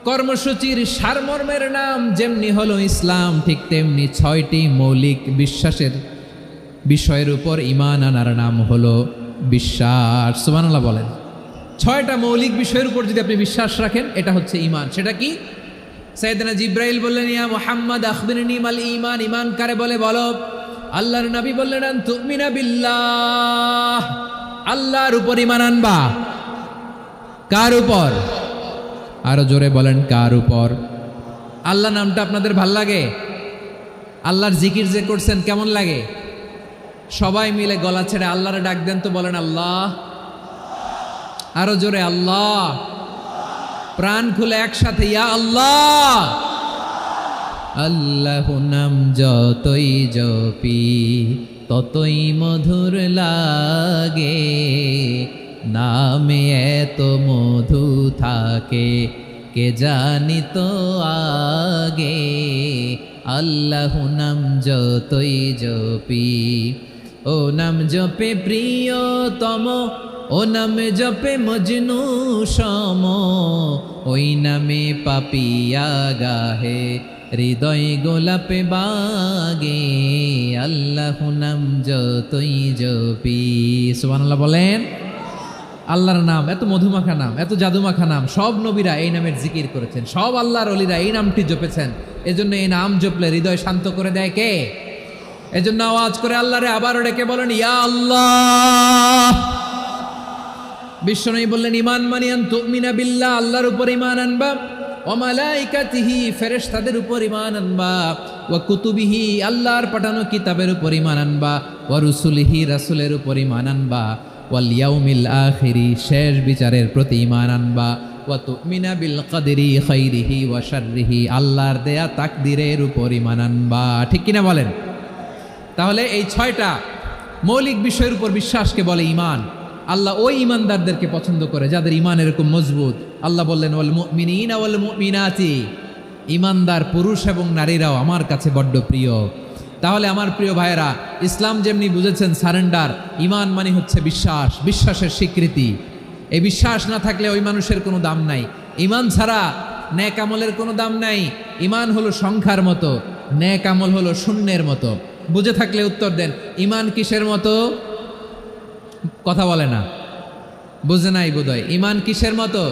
S1: কর্মসূচির সারমর্মের নাম যেমনি হলো ইসলাম, ঠিক তেমনি 6টি মৌলিক বিশ্বাসের বিষয়ের উপর ঈমান আনার নাম হলো বিশ্বাস। সুবহানাল্লাহ বলেন। 6টা মৌলিক বিষয়ের উপর যদি আপনি বিশ্বাস রাখেন, এটা হচ্ছে ঈমান। সেটা কি? সাইয়েদনা জিব্রাইল বললেন, ইয়া মুহাম্মদ আখবিরনি মাল ঈমান, ঈমান কারে বলে বলো। আল্লাহর নবী বললেন, আন তুমিনা বিল্লাহ, আল্লাহর উপর ঈমান আনবা। কার উপর? আরো জোরে বলেন, কার উপর? আল্লাহ নামটা আপনাদের ভাল লাগে? আল্লাহর জিকির যে করছেন কেমন লাগে? সবাই মিলে গলা ছেড়ে আল্লাহরে ডাক দেন তো, বলেন আল্লাহ। আরো জোরে আল্লাহ। প্রাণ খুলে একসাথে ইয়া আল্লাহ। আল্লাহ নাম যতই জপি ততই মধুর লাগে, নামে এত মধু থাকে কে জানি তো আগে। আল্লাহ নাম যতই জপি, ও নাম জপে প্রিয়তম, ও নামে জপে মজনু সম, ওই নামে পাপিয়া গাহে হৃদয় গোলাপে বাগে। আল্লাহ নাম যতই জপি। সুবহানাল্লাহ বলেন। আল্লাহর নাম এত মধুমাখা নাম, এত জাদুমাখা নাম, সব নবীরা এই নামের জিকির করেছেন, সব আল্লাহর ওলিরা এই নামটি জপেছেন। এজন্য এই নাম জপলে হৃদয় শান্ত করে দেয় কে? এজন্য আওয়াজ করে আল্লাহরে আবারও ডেকে বলেন ইয়া আল্লাহ। বিশ্বনবী বললেন ঈমান মানে আন তুমিনা বিল্লাহ, আল্লাহর উপর ঈমান আনবা, ওয়া মালাইকাতিহি, ফেরেশতাদের উপর ঈমান আনবা, ওয়া কুতুবিহি, আল্লাহর পাঠানো কিতাবের উপর ঈমান আনবা, ওয়া রুসুলিহি, রাসূলের উপর ঈমান আনবা, ওয়াল ইয়াউমিল আখিরি, শেষ বিচারের প্রতি ঈমান আনবা, ওয়া তুমিনা বিল কদরি খাইরিহি ওয়া শাররিহি, আল্লাহর দেয়া তাকদীরের উপর ঈমান আনবা। ঠিক কিনা বলেন? তাহলে এই 6টা মৌলিক বিষয়ের উপর বিশ্বাসকে বলে ঈমান। আল্লাহ ওই ঈমানদারদেরকে পছন্দ করে যাদের ঈমান এরকম মজবুত। আল্লাহ বললেন ওয়াল মুমিনিনা ওয়াল মুমিনাতি, ঈমানদার পুরুষ এবং নারীরাও আমার কাছে বড্ড প্রিয়। তাহলে আমার প্রিয় ভাইয়েরা, ইসলাম যেমনি বুঝেছেন সারেন্ডার, ঈমান মানে হচ্ছে বিশ্বাস, বিশ্বাসের স্বীকৃতি। এই বিশ্বাস না থাকলে ওই মানুষের কোনো দাম নাই। ঈমান ছাড়া নেক আমলের কোনো দাম নাই। ঈমান হলো সংখ্যার মতো, নেক আমল হলো শূন্যের মতো। বুঝে থাকলে উত্তর দেন, ঈমান কিসের মতো? কথা বলে না, বুঝে নাই বোধহয়। ঈমান কিসের মতো?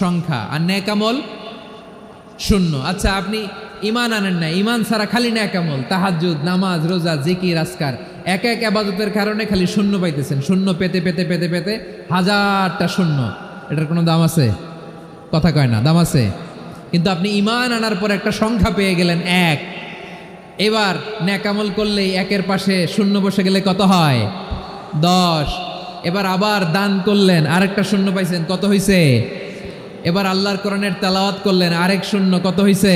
S1: সংখ্যা। আর নেক আমল শূন্য। আচ্ছা, আপনি ঈমান আনেন না, ঈমান ছাড়া খালি নেক আমল, তাহাজ্জুদ, নামাজ, রোজা, জিকির, আজকার, এক এক ইবাদতের কারণে খালি শূন্য পাইতেছেন। শূন্য পেতে পেতে পেতে পেতে হাজারটা শূন্য। এটার কোনো দাম আছে? কথা কয় না, দাম আছে। কিন্তু আপনি ঈমান আনার পর একটা সংখ্যা পেয়ে গেলেন, এক। এবার নেক আমল করলেই একের পাশে শূন্য বসে গেলে কত হয়? 10। এবার আবার দান করলেন, আরেকটা শূন্য পাইছেন, কত হইছে? এবার আল্লাহর কোরআনের তেলাওয়াত করলেন, আরেক শূন্য, কত হইছে?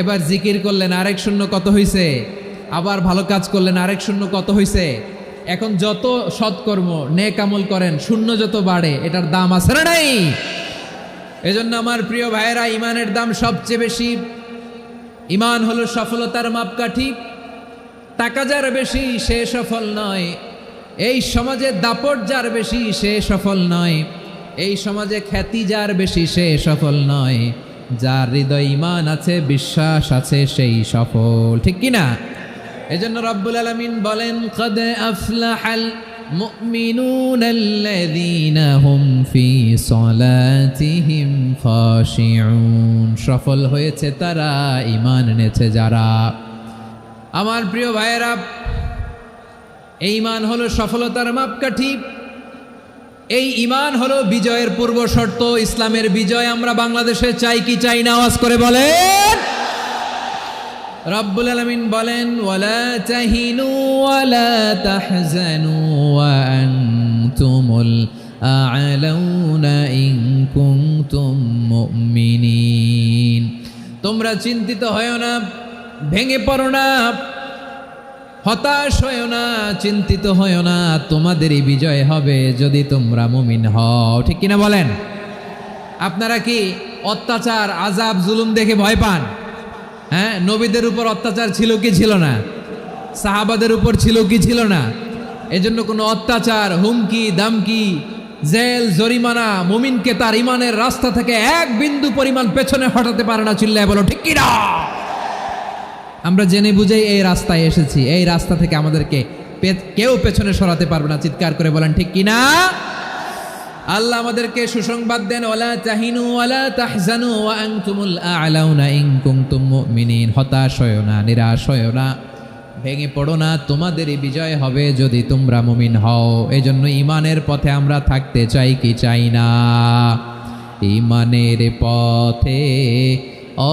S1: এবার জিকির করলেন, আরেক শূন্য, কত হইছে? আবার ভালো কাজ করলেন, আরেক শূন্য, কত হইছে? এখন যত সৎকর্ম নেক আমল করেন, শূন্য যত বাড়ে, এটার দাম আছে না নাই? এজন্য আমার প্রিয় ভাইয়েরা, ঈমানের দাম সবচেয়ে বেশি। ঈমান হলো সফলতার মাপকাঠি। টাকা যার বেশি সে সফল নয়, এই সমাজে দাপট যার বেশি সে সফল নয়, এই সমাজে খ্যাতি যার বেশি সে সফল নয়, যার হৃদয় ঈমান আছে, বিশ্বাস আছে, সেই সফল। ঠিক কিনা? এজন্য রব্বুল আলামিন বলেন, কদ আফলাহাল মুমিনুনাল্লাযীনা হুম ফি সলাতিহিম খাশিউন, সফল হয়েছে তারা, ঈমান এনেছে যারা। আমার প্রিয় ভাইয়েরা, এই ঈমান হলো সফলতার মাপকাঠি। এই ঈমান হলো বিজয়ের পূর্ব শর্ত। ইসলামের বিজয় আমরা বাংলাদেশে চাই কি চাই না? আওয়াজ করে বলেন। রব্বুল আলামিন বলেন ওয়ালা তাহিনু ওয়ালা তাহজানু ওয়া আনতুমুল আ'লাউনা ইন কুনতুম মুমিনিন। তোমরা চিন্তিত হয়ো না, ভেঙে পড়ো না, হতাশ হয়ো না, চিন্তিত হয়ো না, তোমাদেরই বিজয় হবে যদি তোমরা মুমিন হও। ঠিক কিনা বলেন? আপনারা কি অত্যাচার, আযাব, জুলুম দেখে ভয় পান? হ্যাঁ, নবীদের উপর অত্যাচার ছিল কি ছিল না? সাহাবাদের উপর ছিল কি ছিল না? এজন্য কোনো অত্যাচার, হুমকি, দামকি, জেল, জরিমানা মুমিনকে তার ইমানের রাস্তা থেকে এক বিন্দু পরিমাণ পেছনে হটাতে পারে না। চিল্লায় বলো ঠিক কিনা? আমরা জেনে বুঝেই এই রাস্তায় এসেছি, এই রাস্তা থেকে আমাদেরকে কেউ পেছনে সরাতে পারবে না। চিৎকার করে বলেন ঠিক কিনা? আল্লাহ আমাদেরকে সুসংবাদ দেন, ওয়ালা তাহিনু ওয়ালা তাহজানু ওয়া আনতুমুল আ'লাউনা ইন কুনতুম মুমিনিন। হতাশ হয়ো না, নিরাশ হয়ো না, ভেঙে পড়ো না, তোমাদেরই বিজয় হবে যদি তোমরা মুমিন হও। এজন্য ইমানের পথে আমরা থাকতে চাই কি চাই না? ইমানের পথে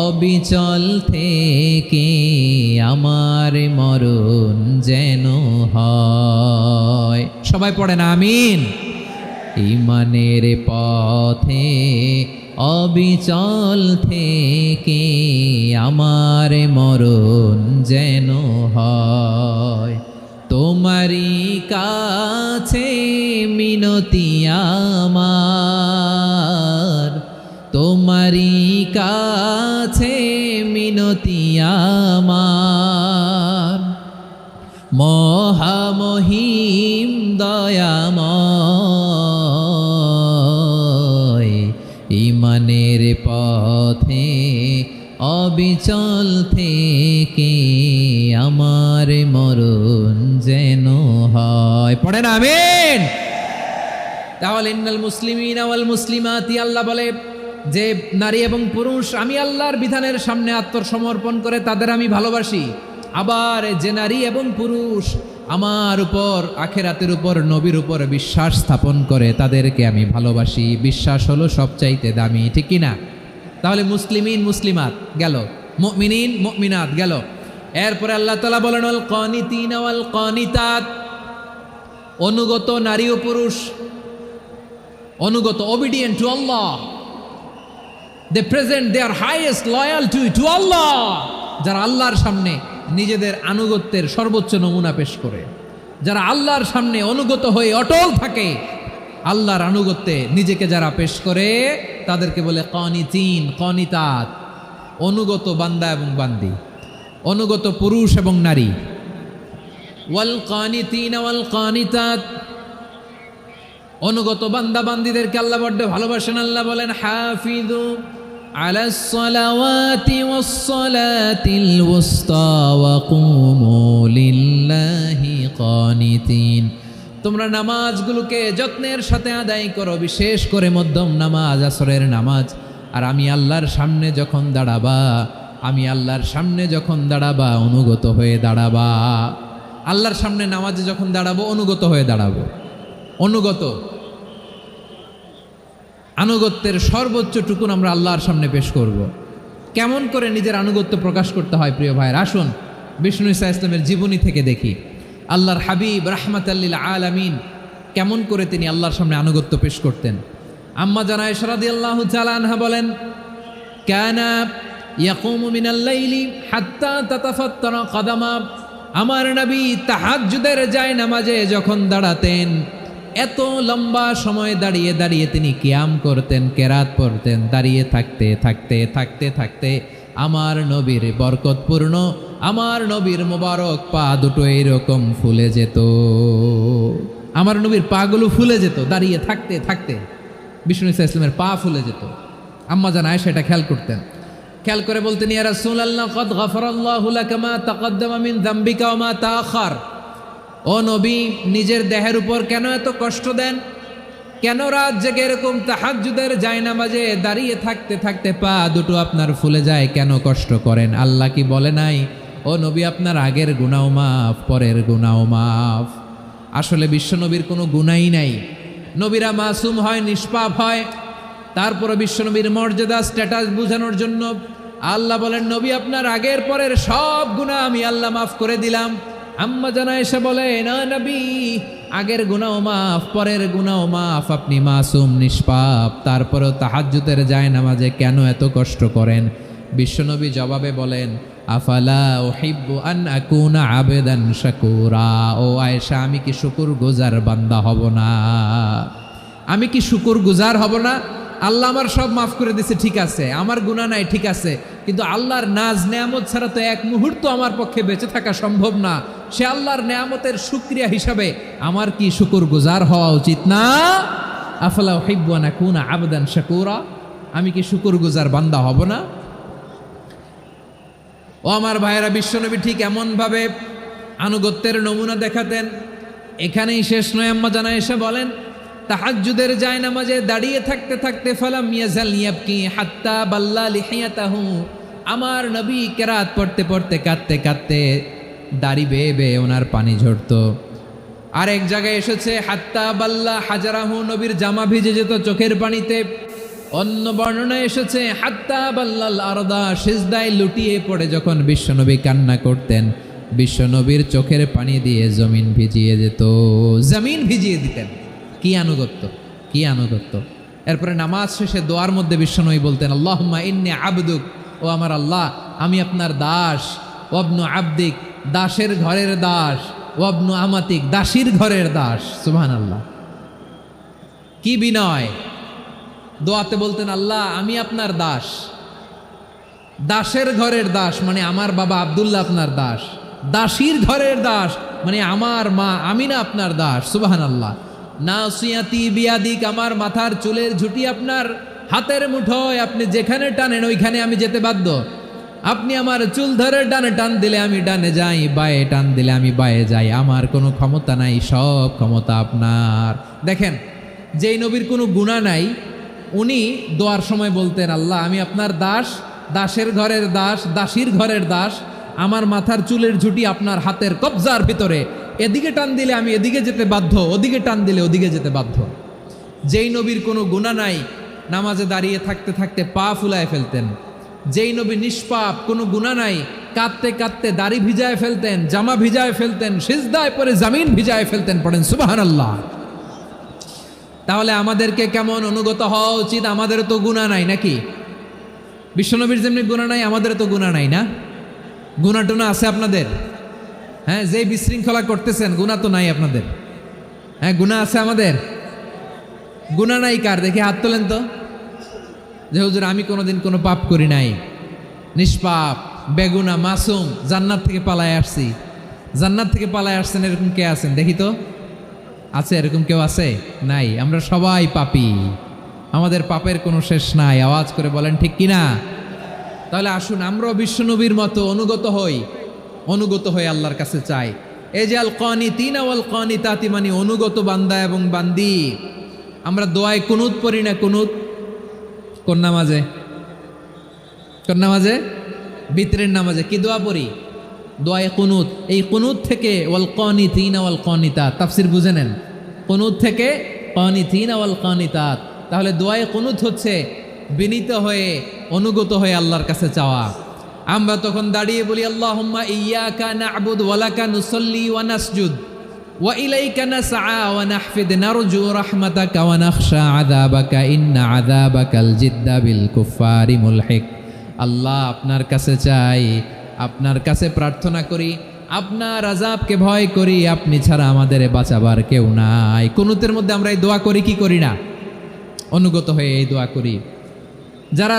S1: অবিচল থেকে আমার মরণ যেন হয়। সবাই পড়েন আমিন। ইমানের পথে অবিচল থেকে আমার মরণ যেন হয়। তোমারই কাছে মিনতি আমার, তোমারই কাছে মিনতি আমার, মহামহিম দয়াময়। ইমানের পথে অবিচল থেকে আমার মরণ যেন হয়। পড়েন আমিন। তাহলে ইন্নাল মুসলিমিনা ওয়াল মুসলিমাতি, আল্লাহ বলে যে নারী এবং পুরুষ আমি আল্লাহর বিধানের সামনে আত্মসমর্পণ করে তাদের আমি ভালোবাসি। আবার যে নারী এবং পুরুষ আমার উপর, আখিরাতের উপর, নবীর উপর বিশ্বাস স্থাপন করে তাদেরকে আমি ভালোবাসি। বিশ্বাস হলো সবচাইতে দামি। ঠিক কিনা? তাহলে মুসলিমিন মুসলিমাত গেল, মুমিনিন মুমিনাত গেল। এরপরে আল্লাহ তাআলা বলেন আল কানিতিনা ওয়াল কানিতাত, অনুগত নারী ও পুরুষ, অনুগত, obedient to Allah, they present their highest loyalty to Allah, যারা আল্লাহর সামনে নিজেদের আনুগত্যের সর্বোচ্চ নমুনা পেশ করে, যারা আল্লাহর সামনে অনুগত হয়ে অটল থাকে, আল্লাহর আনুগত্যে নিজেকে যারা পেশ করে তাদেরকে বলে কানিতিন, কানিতাত, অনুগত বান্দা এবং বান্দি, অনুগত পুরুষ এবং নারী। ওয়াল কানিতিনা ওয়াল কানিতাত, অনুগত বান্দা বান্দিদেরকে আল্লাহ বড্ড ভালোবাসেন। আল্লাহ বলেন হাফিযু আলাস সালাওয়াতি ওয়াস সালাতিল ওয়ুসতা ওয়া কুমু লিল্লাহি কানিতিন। তোমরা নামাজগুলোকে যত্নের সাথে আদায় করো, বিশেষ করে মধ্যম নামাজ, আসরের নামাজ। আর আমি আল্লাহর সামনে যখন দাঁড়াবা, আমি আল্লাহর সামনে যখন দাঁড়াবা অনুগত হয়ে দাঁড়াবা। আল্লাহর সামনে নামাজে যখন দাঁড়াবো অনুগত হয়ে দাঁড়াবো। অনুগত, আনুগত্যের সর্বোচ্চ টুকুন আমরা আল্লাহর সামনে পেশ করব। কেমন করে নিজের আনুগত্য প্রকাশ করতে হয় প্রিয় ভাইয়ের, আসুন বিষ্ণু ঈসা ইসলামের জীবনী থেকে দেখি। আল্লাহর হাবিব রাহমাতাল লিল আলামিন কেমন করে তিনি আল্লাহর সামনে আনুগত্য পেশ করতেন। আম্মা জান আয়েশা রাদিয়াল্লাহু তাআলা আনহা বলেন, কানা ইয়াকুমু মিনাল লাইলি হাত্তা তাতাফাত্তারা কদামা। আমার নবী তাহাজ্জুদের যায় নামাজে যখন দাঁড়াতেন, এত লম্বা সময় দাঁড়িয়ে দাঁড়িয়ে তিনি কিয়াম করতেন, কেরাত পড়তেন। দাঁড়িয়ে থাকতে থাকতে থাকতে থাকতে আমার নবীর বরকতপূর্ণ, আমার নবীর মোবারক পা দুটো এইরকম ফুলে যেত। আমার নবীর পাগুলো ফুলে যেত দাঁড়িয়ে থাকতে থাকতে। বিষ্ণু ঈসা ইসলামের পা ফুলে যেত। আম্মা জান আয়েশা এটা খেয়াল করতেন। খেয়াল করে বলতেন, ইয়া রাসূলুল্লাহ ক্বাদ গাফারাল্লাহু লাকা মা তাকাদ্দামা মিন যামবিকা ওয়া মা তাআখার। ও নবী, নিজের দেহের উপর কেন এত কষ্ট দেন? কেন রাত জেগে এরকম তাহাজ্জুদের জায়নামাজে দাঁড়িয়ে থাকতে থাকতে পা দুটো আপনার ফুলে যায়? কেন কষ্ট করেন? আল্লাহ কি বলে নাই, ও নবী আপনার আগের গুনাহ মাফ, পরের গুনাহ মাফ? আসলে বিশ্বনবীর কোনো গুনাহই নাই। নবীরা মাসুম হয়, নিষ্পাপ হয়। তারপরে বিশ্বনবীর মর্যাদা, স্ট্যাটাস বোঝানোর জন্য আল্লাহ বলেন, নবী আপনার আগের পরের সব গুনাহ আমি আল্লাহ মাফ করে দিলাম। আম্মা জানা এসে বলে, না নবী, আগের গুনাও মাফ, পরের গুনাও মাফ, আপনি মাসুম নিষ্পাপ, তারপরেও তাহাজ্জুদের জায়নামাজে কেন এত কষ্ট করেন? বিশ্বনবী জবাবে বলেন, আফালা উহিব্বু আন আকুনা আবেদান শাকুরা। ও আয়েশা, আমি কি শুকরগুজার বান্দা হব না? আমি কি শুকরগুজার হব না? আল্লাহ আমার সব মাফ করে দিছে, ঠিক আছে, আমার গুনাহ নাই, ঠিক আছে, কিন্তু আল্লাহর নাজ নেয়ামত ছাড়া তো এক মুহূর্ত আমার পক্ষে বেঁচে থাকা সম্ভব না। সে আল্লাহর নেয়ামতের শুকরিয়া হিসাবে আমার কি শুকরগুজার হওয়া উচিত না? আফালা উহিব্বু আন আকুনা আবদান শাকুরা, আমি কি শুকরগুজার বান্দা হব না? ও আমার ভাইয়েরা, বিশ্বনবী ঠিক এমনভাবে আনুগত্যের নমুনা দেখাতেন। এখানেই শেষ নয়, আম্মা জানা এসে বলেন, তাহাজ্জুদের জায়নামাজে দাঁড়িয়ে থাকতে থাকতে ফালাম ইয়াজাল ইয়াবকি হাত্তা বাল্লা লিহিয়াতাহু, আমার নবী কেরাত পড়তে পড়তে কাঁদতে কাঁদতে দাড়ি বেয়ে বেয়ে ওনার পানি ঝরতো। আর এক জায়গায় এসেছে হাত্তা বাল্লা হাজারাহু, নবীর জামা ভিজে যেত চোখের পানিতে। অন্য বর্ণনায় এসেছে হাত্তা বাল্লাল আরদা, সিজদায় লুটিয়ে পড়ে যখন বিশ্বনবী কান্না করতেন, বিশ্বনবীর চোখের পানি দিয়ে জমিন ভিজিয়ে যেত, জমিন ভিজিয়ে দিতেন। কি আনুগত্য, কি আনুগত্য! এরপরে নামাজ শেষে দোয়ার মধ্যে বিশ্বনবী বলতেন, আল্লাহুম্মা ইন্নী আবদুক, ও আমার আল্লাহ, আমি আপনার দাস, ওয়াবনু আবদিক, দাসের ঘরের দাস, ওয়াবনু আমাতিক, দাসীর ঘরের দাস। সুবহানাল্লাহ, কি বিনয়! দোয়াতে বলতেন, আল্লাহ আমি আপনার দাস, দাসের ঘরের দাস মানে আমার বাবা আব্দুল্লাহ আপনার দাস, দাসীর ঘরের দাস মানে আমার মা আমিনা আপনার দাস। সুবহানাল্লাহ। নাসিয়াতি বিয়াদিক, আমার মাথার চুলের ঝুঁটি আপনার হাতের মুঠোয়, আপনি যেখানে টানেন ওইখানে আমি যেতে বাধ্য। আপনি আমার চুল ধরে ডানে টান দিলে আমি ডানে যাই, বায়ে টান দিলে আমি বায়ে যাই, আমার কোনো ক্ষমতা নাই, সব ক্ষমতা আপনার। দেখেন, যেই নবীর কোনো গুনাহ নাই, উনি দোয়ার সময় বলতেন, আল্লাহ আমি আপনার দাস, দাসের ঘরের দাস, দাসীর ঘরের দাস, আমার মাথার চুলের ঝুঁটি আপনার হাতের কবজার ভিতরে, এদিকে টান দিলে আমি এদিকে যেতে বাধ্য, ওদিকে টান দিলে ওদিকে যেতে বাধ্য। যেই নবীর কোনো গুনাহ নাই, নামাজে দাঁড়িয়ে থাকতে থাকতে পা ফুলায় ফেলতেন। যেই নবী নিষ্পাপ, কোনো গুনাহ নাই, কাঁদতে কাঁদতে দাড়ি ভিজায় ফেলতেন, জামা ভিজায় ফেলতেন, সিজদায় পরে জামিন ভিজায় ফেলতেন। পড়েন সুবহানাল্লাহ। তাহলে আমাদেরকে কেমন অনুগত হওয়া উচিত? আমাদেরও তো গুনাহ নাই নাকি? বিশ্বনবীর যেমনি গুনাহ নাই, আমাদেরও তো গুনাহ নাই না? গুনাহ টুনা আছে আপনাদের? হ্যাঁ, যেই বিশৃঙ্খলা করতেছেন, গুনাহ তো নাই আপনাদের? হ্যাঁ, গুনাহ আছে আমাদের? গুনাহ নাই কার? দেখি হাত তোলেন তো, যে হুজুর আমি কোনোদিন কোনো পাপ করি নাই, নিষ্পাপ, বেগুনা, মাসুম, জান্নাত থেকে পালায় আসছি। জান্নাত থেকে পালায় আসছেন এরকম কে আছেন দেখি তো? আছে এরকম কেউ? আছে? নাই। আমরা সবাই পাপী, আমাদের পাপের কোনো শেষ নাই। আওয়াজ করে বলেন ঠিক কিনা? তাহলে আসুন আমরাও বিশ্বনবীর মতো অনুগত হই, অনুগত হয়ে আল্লাহর কাছে চাই। এই যে আল কানিতিনা ওয়াল কানিতাতি, মানে অনুগত বান্দা এবং বান্দি। আমরা দোয়ায় কুনুত পড়ি না? কুনুত কোন নামাজে? কোন নামাজে? বিতরের নামাজে কি দোয়া পড়ি? দোয়ায়ে কুনুত। এই কুনুত থেকে ওয়াল কানিতিনা ওয়াল কানিতাত, তাফসীর বুঝে নেন। কুনুত থেকে কানিতিনা ওয়াল কানিতাত। তাহলে দোয়ায়ে কুনুত হচ্ছে বিনীত হয়ে, অনুগত হয়ে আল্লাহর কাছে চাওয়া। আমরা তখন দাঁড়িয়ে বলি, আল্লাহুম্মা ইয়্যাকা না'বুদু ওয়া লাকা নুসাল্লি ওয়া নাসজুদ ওয়া ইলাইকা নাসআ ওয়া নাহফিদ নারজু রাহমাতাকা ওয়া নাখশা আযাবাকা ইন্না আযাবাকাল জিদ্দা বিল কুফফারি মুলহিক। আল্লাহ আপনার কাছে চাই, আপনার কাছে প্রার্থনা করি, আপনার আযাবকে ভয় করি, আপনি ছাড়া আমাদের বাঁচাবার কেউ নাই। কুনুতের মধ্যে আমরা এই দোয়া করি কি করি না? অনুগত হয়ে এই দোয়া করি। যারা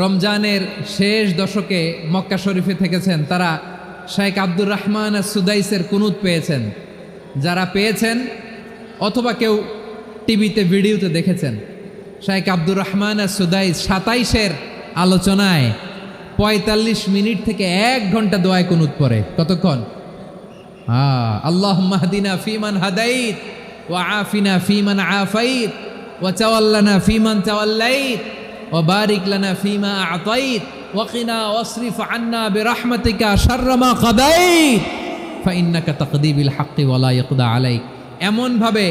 S1: রমজানের শেষ দশকে মক্কা শরীফে থেকেছেন, তারা শেখ আব্দুর রহমান সুদাইসের কুনুত পেয়েছেন। যারা পেয়েছেন অথবা কেউ টিভিতে ভিডিওতে দেখেছেন, শেখ আব্দুর রহমান সুদাইস 27-এর আলোচনায় 45 মিনিট থেকে 1 ঘন্টা দোয়ায় কুনুত পড়ে। কতক্ষণ? আল্লাহুম্মা হদিনা ফিমান হাদাইত ওয়া আফিনা ফিমান আফাইত ওয়া তাওয়াল্লানা ফিমান তাওয়াল্লাইত ওয়া বারিক লানা ফিমা আ'তাইত ওয়া কিনা ওয়াসরিফ আন্না বিরহমাতিকা শাররা মা কাদাইত ফাইন্নাকা তাকদি বিল হাক্কি ওয়া লা ইয়াকদা আলাইক। এমন ভাবে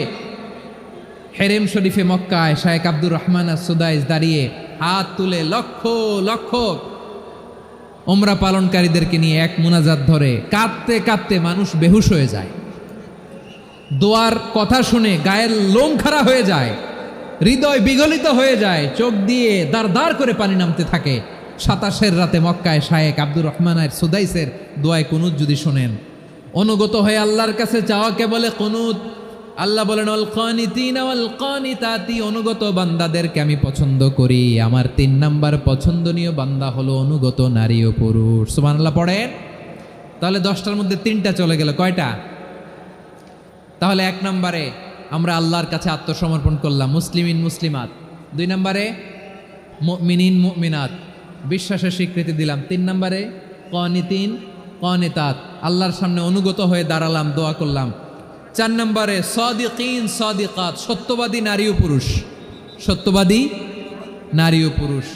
S1: হেরেম শরীফে মক্কায় শেখ আব্দুর রহমান সুদাইস দাঁড়িয়ে হাত তুলে লক্ষ লক্ষ উমরা পালনকারীদেরকে নিয়ে এক মুনাজাত ধরে কাঁদতে কাঁদতে মানুষ বেহুশ হয়ে যায়। দোয়ার কথা শুনে গায়ের লোম খাড়া হয়ে যায়, হৃদয় বিগলিত হয়ে যায়, চোখ দিয়ে দাঁড় দাঁড় করে পানি নামতে থাকে। 27 রাতে মক্কায় শায়েখ আব্দুর রহমান সুদাইসের দোয়ায় কুনুত যদি শোনেন, অনুগত হয়ে আল্লাহর কাছে চাওয়াকে বলে কুনুত। আল্লাহ বলেন আল কানিতিনা ওয়াল কানিতাতি, অনুগত বান্দাদেরকে আমি পছন্দ করি। আমার 3 নাম্বার পছন্দনীয় বান্দা হলো অনুগত নারী ও পুরুষ। সুবহানাল্লাহ পড়েন। তাহলে 10টার মধ্যে 3টা চলে গেল, কয়টা? তাহলে 1 নম্বরে আমরা আল্লাহর কাছে আত্মসমর্পণ করলাম, মুসলিমিন মুসলিমাত। 2 নম্বরে মুমিনিন মুমিনাত, বিশ্বাসের স্বীকৃতি দিলাম। 3 নম্বরে কানিতিন কানিতাত, আল্লাহর সামনে অনুগত হয়ে দাঁড়ালাম, দোয়া করলাম। 4 নম্বরে সাদিকিন সাদিকাত, সত্যবাদী নারী ও পুরুষ। সত্যবাদী নারী ও পুরুষ।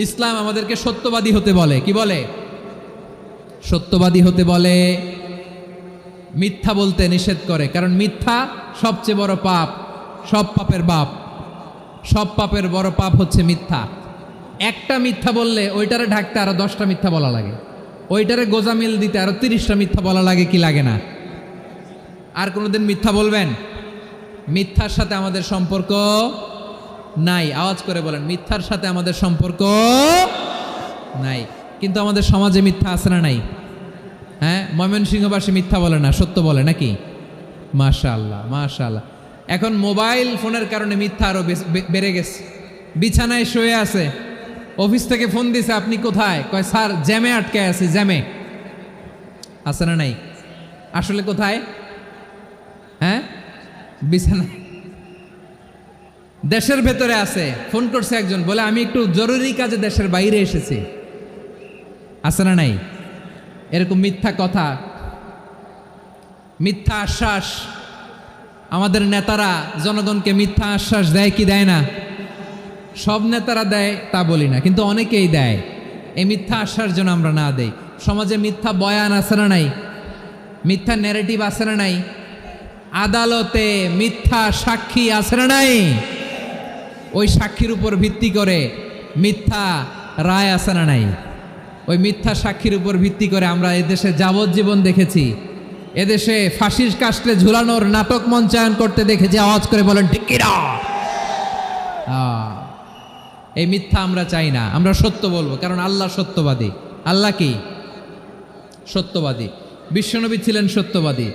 S1: ইসলাম আমাদেরকে সত্যবাদী হতে বলে। কি বলে? সত্যবাদী হতে বলে। মিথ্যা বলতে নিষেধ করে, কারণ মিথ্যা সবচেয়ে বড় পাপ, সব পাপের বাপ। সব পাপের বড় পাপ হচ্ছে মিথ্যা। একটা মিথ্যা বললে ওইটারে ঢাকতে আরো 10টা মিথ্যা বলা লাগে, ওইটারে গোজামিল দিতে আরো 30টা মিথ্যা বলা লাগে, কি লাগে না? আর কোনোদিন মিথ্যা বলবেন? মিথ্যার সাথে আমাদের সম্পর্ক নাই। আওয়াজ করে বলেন, মিথ্যার সাথে আমাদের সম্পর্ক নাই। কিন্তু আমাদের সমাজে মিথ্যা আছে না নাই? হ্যাঁ, ময়মনসিংহবাসী মিথ্যা বলে না, সত্য বলে নাকি? মাশাআল্লাহ মাশাআল্লাহ। এখন মোবাইল ফোনের কারণে মিথ্যা আরো বেড়ে গেছে। বিছানায় শুয়ে আছে, অফিস থেকে ফোন দিছে, আপনি কোথায়? কয় স্যার জ্যামে আটকে আছি। জ্যামে আছে না নাই? আসলে কোথায়? হ্যাঁ, বিছানায়। দেশের ভেতরে আছে, ফোন করছে একজন, বলে আমি একটু জরুরি কাজে দেশের বাইরে এসেছি। আছে না নাই? এরকম মিথ্যা কথা, মিথ্যা আশ্বাস। আমাদের নেতারা জনগণকে মিথ্যা আশ্বাস দেয় কি দেয় না? সব নেতারা দেয় তা বলি না, কিন্তু অনেকেই দেয়। এই মিথ্যা আশ্বাস যেন আমরা না দেই। সমাজে মিথ্যা বয়ান আছে না নাই? মিথ্যা ন্যারেটিভ আছে না নাই? আদালতে মিথ্যা সাক্ষী আছে না নাই? ওই সাক্ষীর উপর ভিত্তি করে মিথ্যা রায় আছে না নাই? ওই মিথ্যা সাক্ষীর উপর ভিত্তি করে আমরা এদেশে যাবজ্জীবন দেখেছি, এদেশে ফাঁসির কাস্টে ঝুলানোর নাটক মঞ্চায়ন করতে দেখেছি। আওয়াজ করে বলেন ঠিক কি না? এই মিথ্যা আমরা চাই না, আমরা সত্য বলবো, কারণ আল্লাহ সত্যবাদী। আল্লাহ কি? সত্যবাদী। বিশ্বনবী ছিলেন সত্যবাদী,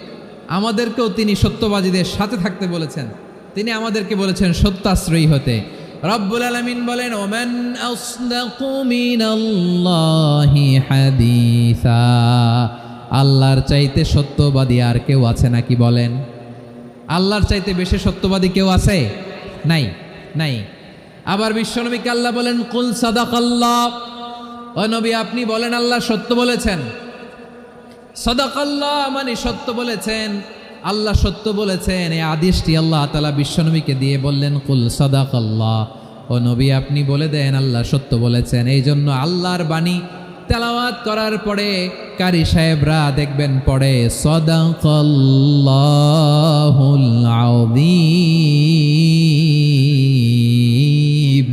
S1: আমাদেরকেও তিনি সত্যবাদীদের সাথে থাকতে বলেছেন। তিনি আমাদেরকে বলেছেন সত্যাশ্রয়ী হতে। রব্বুল আলামিন বলেন ওমান আসদাকু মিনাল্লাহি হাদিসা, আল্লাহর চাইতে সত্যবাদী আর কেউ আছে নাকি বলেন? আল্লাহর চাইতে বেশি সত্যবাদী কেউ আছে? নাই, নাই। আবার বিশ্বনবীকে আল্লাহ বলেন কুল সাদাকাল্লাহ, ও নবী আপনি বলেন আল্লাহ সত্য বলেছেন। সাদাকাল্লাহ মানে সত্য বলেছেন, আল্লাহ সত্য বলেছেন। এই আদেশটি আল্লাহ তাআলা বিশ্বনবীকে দিয়ে বললেন কুল সাদাকাল্লাহ, ও নবী আপনি বলে দেন আল্লাহ সত্য বলেছেন। এই জন্য আল্লাহর বাণী তেলাওয়াত করার পরে কারি সাহেবরা দেখবেন পড়ে সাদাকাল্লাহুল আযীম।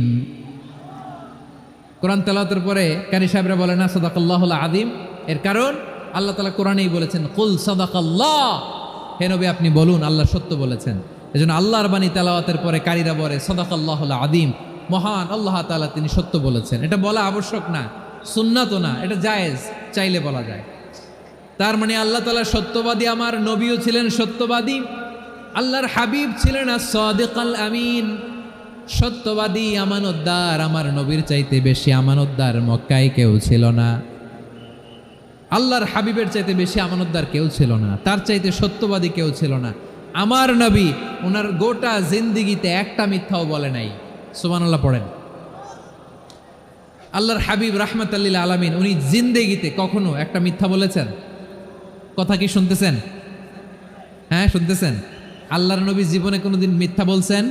S1: কোরআন তেলাওয়াতের পরে কারি সাহেবরা বলে না সাদাকাল্লাহুল আযীম, এর কারণ আল্লাহ তাআলা কোরআনেই বলেছেন কুল সাদাকাল্লাহ, হে নবী আপনি বলুন আল্লাহ সত্য বলেছেন। এজন্য আল্লাহর বাণী তেলাওয়াতের পরে কারীরা বলে সাদাকাল্লাহুল আযীম, মহান আল্লাহ তাআলা তিনি সত্য বলেছেন। এটা বলা আবশ্যক না, সুন্নাতও না, এটা জায়েজ, চাইলে বলা যায়। তার মানে আল্লাহ তাআলা সত্যবাদী, আমার নবীও ছিলেন সত্যবাদী, আল্লাহর হাবিব ছিলেন as-সাদিকাল আমিন, সত্যবাদী আমানতদার। আমার নবীর চাইতে বেশি আমানতদার মক্কায় কেউ ছিল না, আল্লাহর হাবিবের চাইতে বেশি আমানতদার কেউ ছিল না, তার চাইতে সত্যবাদী কেউ ছিল না। আমার নবী ওনার গোটা জিন্দিগিতে একটা মিথ্যাও বলে নাই। সুবহানাল্লাহ পড়েন। আল্লাহর হাবিব রাহমাতাল লিল আলামিন উনি জিন্দেগিতে কখনো একটা মিথ্যা বলেছেন? কথা কি শুনতেছেন? হ্যাঁ শুনতেছেন? আল্লাহর নবী জীবনে কোনোদিন মিথ্যা বলছেন?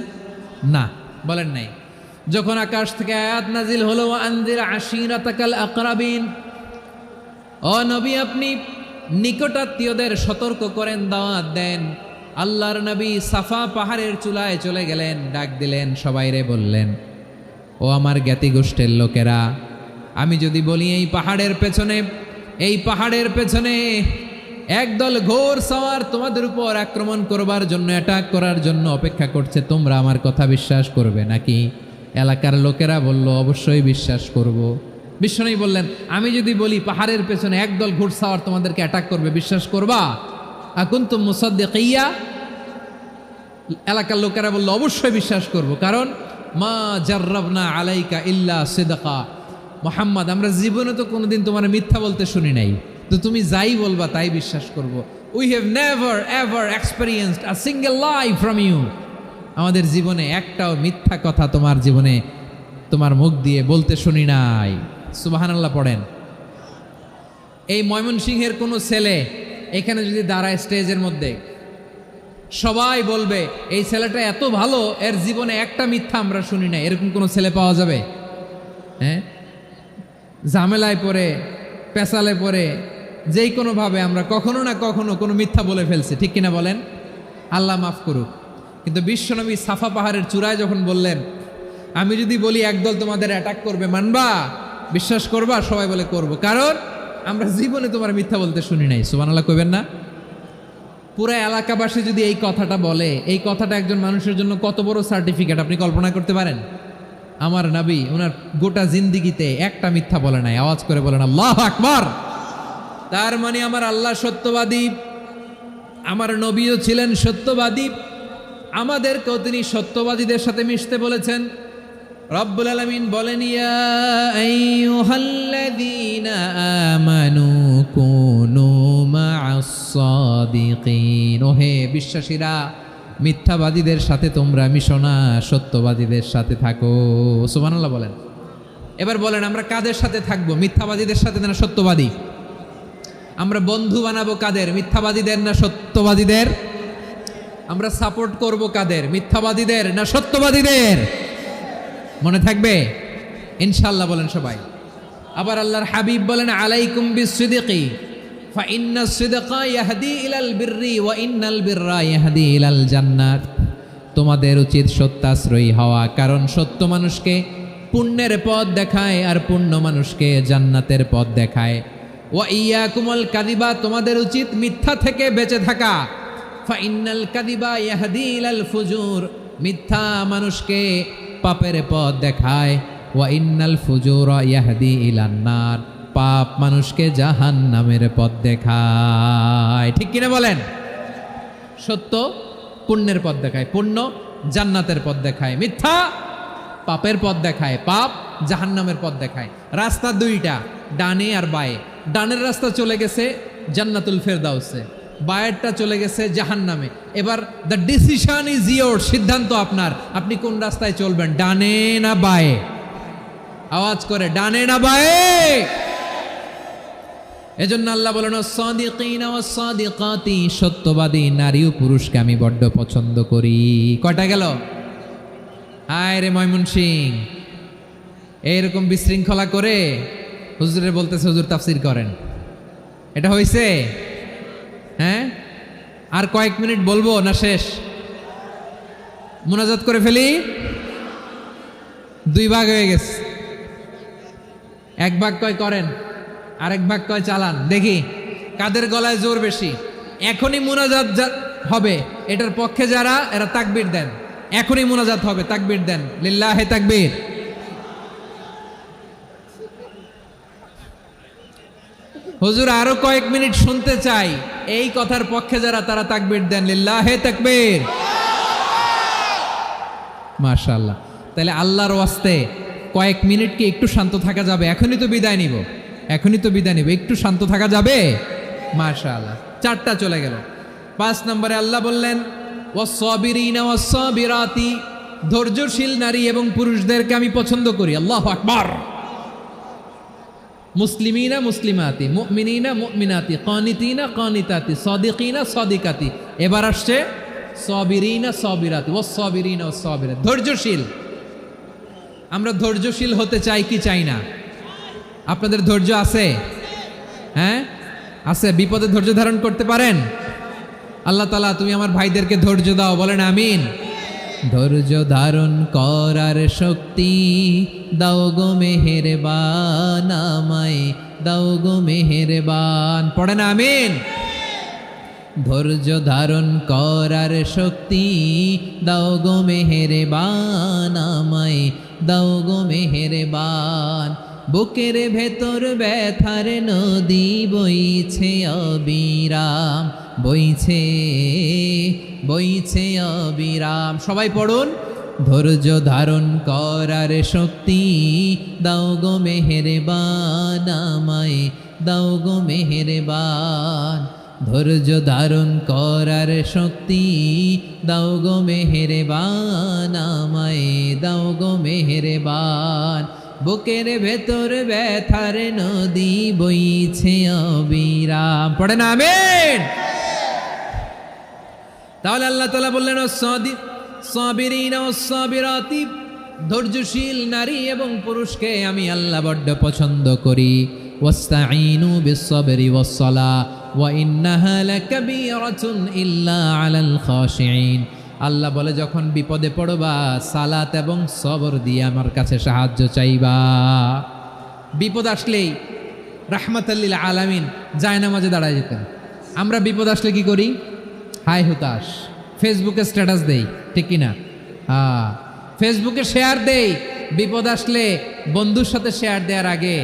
S1: না, বলেন নাই। যখন আকাশ থেকে আয়াত নাজিল হলো আনজির আশিরাতাকাল আকরাবিন, ও নবী আপনি নিকটাত্মীয়দের সতর্ক করেন, দাওয়াত দেন। আল্লাহর নবী সাফা পাহাড়ের চূড়ায় চলে গেলেন, ডাক দিলেন, সবাইরে বললেন ও আমার জ্ঞাতি গোষ্ঠীর লোকেরা, আমি যদি বলি এই পাহাড়ের পেছনে একদল ঘোর সওয়ার তোমাদের উপর আক্রমণ করবার জন্য, অ্যাটাক করার জন্য অপেক্ষা করছে, তোমরা আমার কথা বিশ্বাস করবে নাকি? এলাকার লোকেরা বলল, অবশ্যই বিশ্বাস করব। বিশ্বনবী বললেন, আমি যদি বলি পাহাড়ের পেছনে একদল ঘোড়সাওয়ার তোমাদেরকে অ্যাটাক করবে, বিশ্বাস করবা? আকুনতুম মুসাদ্দিকিয়া? এলাকার লোকেরা বলল, অবশ্যই বিশ্বাস করব, কারণ মা জাররাবনা আলাইকা ইল্লা সিদকা। মুহাম্মদ, আমরা জীবনে তো কোনোদিন তোমার মিথ্যা বলতে শুনি নাই, তো তুমি যাই বলবা তাই বিশ্বাস করব। We have never ever experienced a single lie from you. আমাদের জীবনে একটাও মিথ্যা কথা তোমার জীবনে তোমার মুখ দিয়ে বলতে শুনি নাই। সুবহানাল্লাহ পড়েন। এই ময়মনসিংহের কোনো ছেলে এখানে যদি দাঁড়ায় স্টেজের মধ্যে, সবাই বলবে এই ছেলেটা এত ভালো, এর জীবনে একটা মিথ্যা আমরা শুনি না। এরকম কোনো ছেলে পাওয়া যাবে? হ্যাঁ, ঝামেলায় পড়ে, পেশালে পড়ে, যেই কোনোভাবে আমরা কখনো না কখনো কোনো মিথ্যা বলে ফেলছি, ঠিক কিনা বলেন? আল্লাহ মাফ করুক। কিন্তু বিশ্বনবী সাফা পাহাড়ের চূড়ায় যখন বললেন, আমি যদি বলি একদল তোমাদের অ্যাটাক করবে, মানবা? বিশ্বাস করবা? সবাই বলে করব, কারণ আমরা জীবনে তোমার মিথ্যা বলতে শুনি নাই। সুবহানাল্লাহ কইবেন না? পুরো এলাকাবাসী যদি এই কথাটা বলে, এই কথাটা একজন মানুষের জন্য কত বড় সার্টিফিকেট আপনি কল্পনা করতে পারেন? আমার নবী ওনার গোটা জিন্দিগিতে একটা মিথ্যা বলে নাই। আওয়াজ করে বলেন আল্লাহু আকবার। তার মানে আমার আল্লাহ সত্যবাদী, আমার নবীও ছিলেন সত্যবাদী, আমাদেরকেও তিনি সত্যবাদীদের সাথে মিশতে বলেছেন। রব্বুল আলামিন বলেন, ইয়া আইয়ুহাল্লাযীনা আমানু কুনু মা'আস সাদিকিন। ওহে বিশ্বাসীরা, মিথ্যাবাদীদের সাথে তোমরা মিশো না, সত্যবাদীদের সাথে থাকো। সুবহানাল্লাহ বলেন। এবার বলেন, আমরা কাদের সাথে থাকবো? মিথ্যাবাদীদের সাথে না সত্যবাদী? আমরা বন্ধু বানাবো কাদের? মিথ্যাবাদীদের না সত্যবাদীদের? আমরা সাপোর্ট করব কাদের? মিথ্যাবাদীদের না সত্যবাদীদের? মনে থাকবে ইনশাআল্লাহ বলেন সবাই। আবার আল্লাহর হাবিব বলেন, আলাইকুম বিসসিদকি ফাইন্নাস সিদকা ইয়াহদি ইলাল বিররি ওয়া ইন্নাল বিররা ইয়াহদি ইলাল জান্নাত। তোমাদের উচিত সত্যাশ্রয়ী হওয়া, কারণ সত্য মানুষকে পুণ্যের পথ দেখায় আর পুণ্য মানুষকে জান্নাতের পথ দেখায়। ওয়া ইয়াকুমুল কাযিবা, তোমাদের উচিত মিথ্যা থেকে বেঁচে থাকা। ফাইন্নাল কাযিবা ইয়াহদি ইলাল ফুজুর, মিথ্যা মানুষকে পাপের পথ দেখায়। ওয়া ইন্নাল ফুজুরা ইয়াহদি ইলান নার, পাপ মানুষকে জাহান্নামের পথ দেখায়। ঠিক কিনা বলেন? সত্য পুণ্যের পথ দেখায়, পুণ্য জান্নাতের পথ দেখায়, মিথ্যা পাপের পথ দেখায়, পাপ জাহান্নামের পথ দেখায়। রাস্তা দুইটা, ডানে আর বায়ে। ডানের রাস্তা চলে গেছে জান্নাতুল ফেরদাউসে, বায়েরটা চলে গেছে জাহান্নামে। এবার দ্য ডিসিশন ইজ ইয়োর, সিদ্ধান্ত আপনার, আপনি কোন রাস্তায় চলবেন, ডানে না বায়ে? আওয়াজ করে, ডানে না বায়ে? এজন্য আল্লাহ বলেন, সাদিকিনা ওয়াস সাদিকাতি, সত্যবাদী নারী ও পুরুষকে আমি বড্ড পছন্দ করি। কয়টা গেল? হায় রে ময়মনসিংহ, এইরকম বিশৃঙ্খলা করে হুজুরে বলতেছে হুজুর তাফসীর করেন, এটা হয়েছে? হ্যাঁ, আর কয়েক মিনিট বলবো না শেষ? মুনাজাত করে ফেলি। দুই ভাগ হয়ে গেছে, এক ভাগ কয় করেন, আরেক ভাগ কয় চালান। দেখি কাদের গলায় জোর বেশি। এখনই মুনাজাত হবে, এটার পক্ষে যারা, এরা তাকবীর দেন। এখনই মুনাজাত হবে, তাকবীর দেন, লিল্লাহে তাকবীর। হুজুর আরো কয়েক মিনিট শুনতে চাই, এই কথার পক্ষে যারা, তারা তাকবীর দেন, লিল্লাহে তাকবীর। মাশাআল্লাহ। তাহলে আল্লাহর ওয়াস্তে কয়েক মিনিট কি একটু শান্ত থাকা যাবে? এখনই তো বিদায় নিব, একটু শান্ত থাকা যাবে? মাশাআল্লাহ। 4টা চলে গেল। 5 নম্বরে আল্লাহ বললেন, ওয়াস-সাবিরিনা ওয়াস-সাবিরাতি, ধৈর্যশীল নারী এবং পুরুষদেরকে আমি পছন্দ করি। আল্লাহু আকবার। মুসলিমিনা মুসলিমাতি, মুমিনিনা মুমিনাতি, কানিতিনা কানিতাতি, সাদিকিনা সাদিকাতি। এবার আসছে সাবিরিনা সাবিরাতি, ওয়াস-সাবিরিনা ওয়াস-সাবিরাতি, ধৈর্যশীল। আমরা ধৈর্যশীল হতে চাই কি চাই না? আপনাদের ধৈর্য আছে? হ্যাঁ আছে? বিপদে ধৈর্য ধারণ করতে পারেন? আল্লাহ তাআলা তুমি আমার ভাইদেরকে ধৈর্য দাও, বলেন আমিন। ধৈর্য ধারণ করার শক্তি দাও গো মেহেরবান, আমায় দাও গো মেহেরবান। পড়েন আমিন। ধৈর্য ধারণ করার শক্তি দাও গো মেহেরবান, আমায় দাও গো মেহেরবান। বুকের ভেতর ব্যথার নদী বইছে অবিরাম, বইছে বইছে অবিরাম। সবাই পড়ুন। ধৈর্য ধারণ করার শক্তি দাও গো মেহেরবান, আমায় দাও গো মেহেরবান। ধৈর্য ধারণ করার শক্তি দাও গো মেহেরবান, আমায় দাও গো মেহেরবান। বুকের ভেতর ব্যথার নদী বইছে অবিরাম। পড়েন আমিন। তাহলে আল্লাহ তাআলা বললেন সাবিরিনা ওয়াস-সাবিরাতি, ধৈর্যশীল নারী এবং পুরুষকে আমি আল্লাহ বড্ড পছন্দ করি। ওয়াস্তাঈনু বিস-সাবরি ওয়াস-সালাহ ওয়া ইন্নাহা লাকাবীরাতুন ইল্লা আলাল খাশিঈন। আল্লাহ বলে যখন বিপদে পড়বা সালাত এবং সবর দিয়ে আমার কাছে সাহায্য চাইবা। বিপদ আসলেই রাহমাতাল লিল আলামিন জায়নামাজে দাঁড়ায় যেতেন। আমরা বিপদ আসলে কি করি? হাই হুতাশ, ফেসবুকে স্ট্যাটাস দেই, ঠিক কিনা? হ্যাঁ, ফেসবুকে শেয়ার দেই। বিপদ আসলে বন্ধুর সাথে শেয়ার দেওয়ার আগে,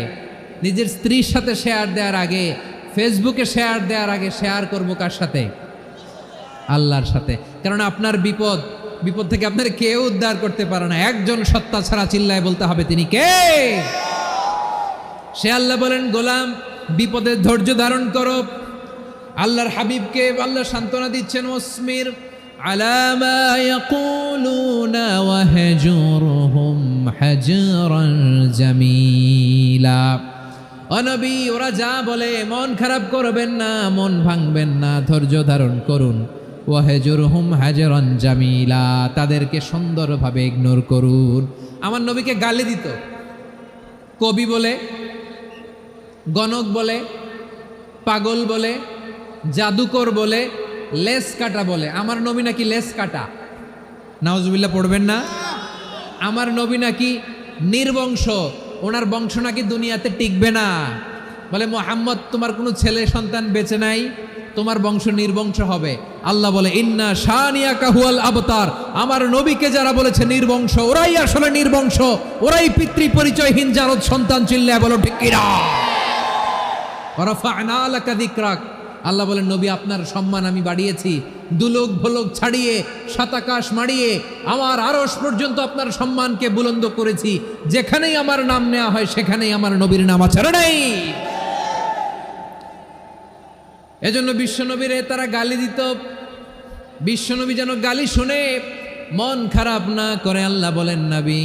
S1: নিজের স্ত্রীর সাথে শেয়ার দেওয়ার আগে, ফেসবুকে শেয়ার দেওয়ার আগে শেয়ার করবো কার সাথে? আল্লাহর সাথে। কারণ আপনার বিপদ থেকে আপনার কেউ উদ্ধার করতে পারে না, একজন সত্তা ছাড়া। চিল্লায় বলতে হবে তিনি কে? সে আল্লাহ বলেন, গোলাম বিপদে ধৈর্য ধারণ করো। আল্লাহর হাবিবকে আল্লাহ সান্ত্বনা দিচ্ছেন, ওয়াসমির আলা মা ইয়াকুলুনা ওয়াহজুরহুম হাজরান জামিলা। ও নবী, ওরা যা বলে মন খারাপ করবেন না, মন ভাঙবেন না, ধৈর্য ধারণ করুন। ওয়াহজুরহুম হাজরান জামিলা, তাদেরকে সুন্দরভাবে ইগনোর করুন। আমার নবীকে গালি দিত কবি বলে, গণক বলে, পাগল বলে, জাদুকর বলে, লেস কাটা বলে। আমার নবী নাকি লেস কাটা, নাউজুবিল্লাহ পড়বেন না। আমার নবী নাকি নির্বংশ, ওনার বংশ নাকি দুনিয়াতে টিকবে না। বলে মুহাম্মদ, তোমার কোনো ছেলে সন্তান বেঁচে নাই, তোমার বংশ নির্বংশ হবে। আল্লাহ বলে ইন্না শানিয়াকা হুয়াল আবতার। আমার নবীকে যারা বলেছে নির্বংশ, ওরাই আসলে নির্বংশ, ওরাই পিতৃ পরিচয়হীন জারদ সন্তান। চিল্লায় বলো ঠিক কিনা? ওয়ারাফা'না লাকা যিকরাক। আল্লাহ বলেন, নবী আপনার সম্মান আমি বাড়িয়েছি, দুলোক ভোলোক ছাড়িয়ে, সাতাকাশ মাড়িয়ে আমার আরশ পর্যন্ত আপনার সম্মানকে বুলন্দ করেছি। যেখানেই আমার নাম নেওয়া হয় সেখানেই আমার নবীর নাম আছে, নাই? এজন্য বিশ্বনবীরে তারা গালি দিত। বিশ্বনবী যেন গালি শুনে মন খারাপ না করে আল্লাহ বলেন, নবী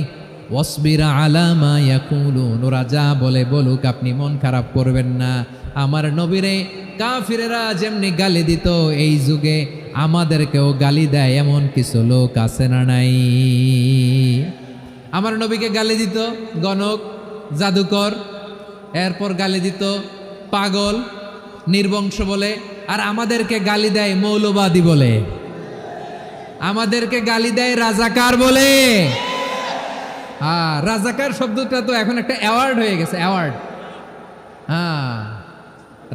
S1: ওয়াসবির আলা মা ইয়াকুলুন, ওরা যা বলে বলুক, আপনি মন খারাপ করবেন না। আমার নবীরে কাফিরেরা যেমনি গালি দিত, এই যুগে আমাদেরকেও গালি দেয় এমন কিছু লোক আছে না নাই? আমার নবীকে গালি দিত গণক, জাদুকর, এরপর গালি দিত পাগল, নির্বংশ বলে। আর আমাদেরকে গালি দেয় মৌলবাদী বলে, আমাদেরকে গালি দেয় রাজাকার বলে। হ্যাঁ, রাজাকার শব্দটা তো এখন একটা অ্যাওয়ার্ড হয়ে গেছে, অ্যাওয়ার্ড। হ্যাঁ,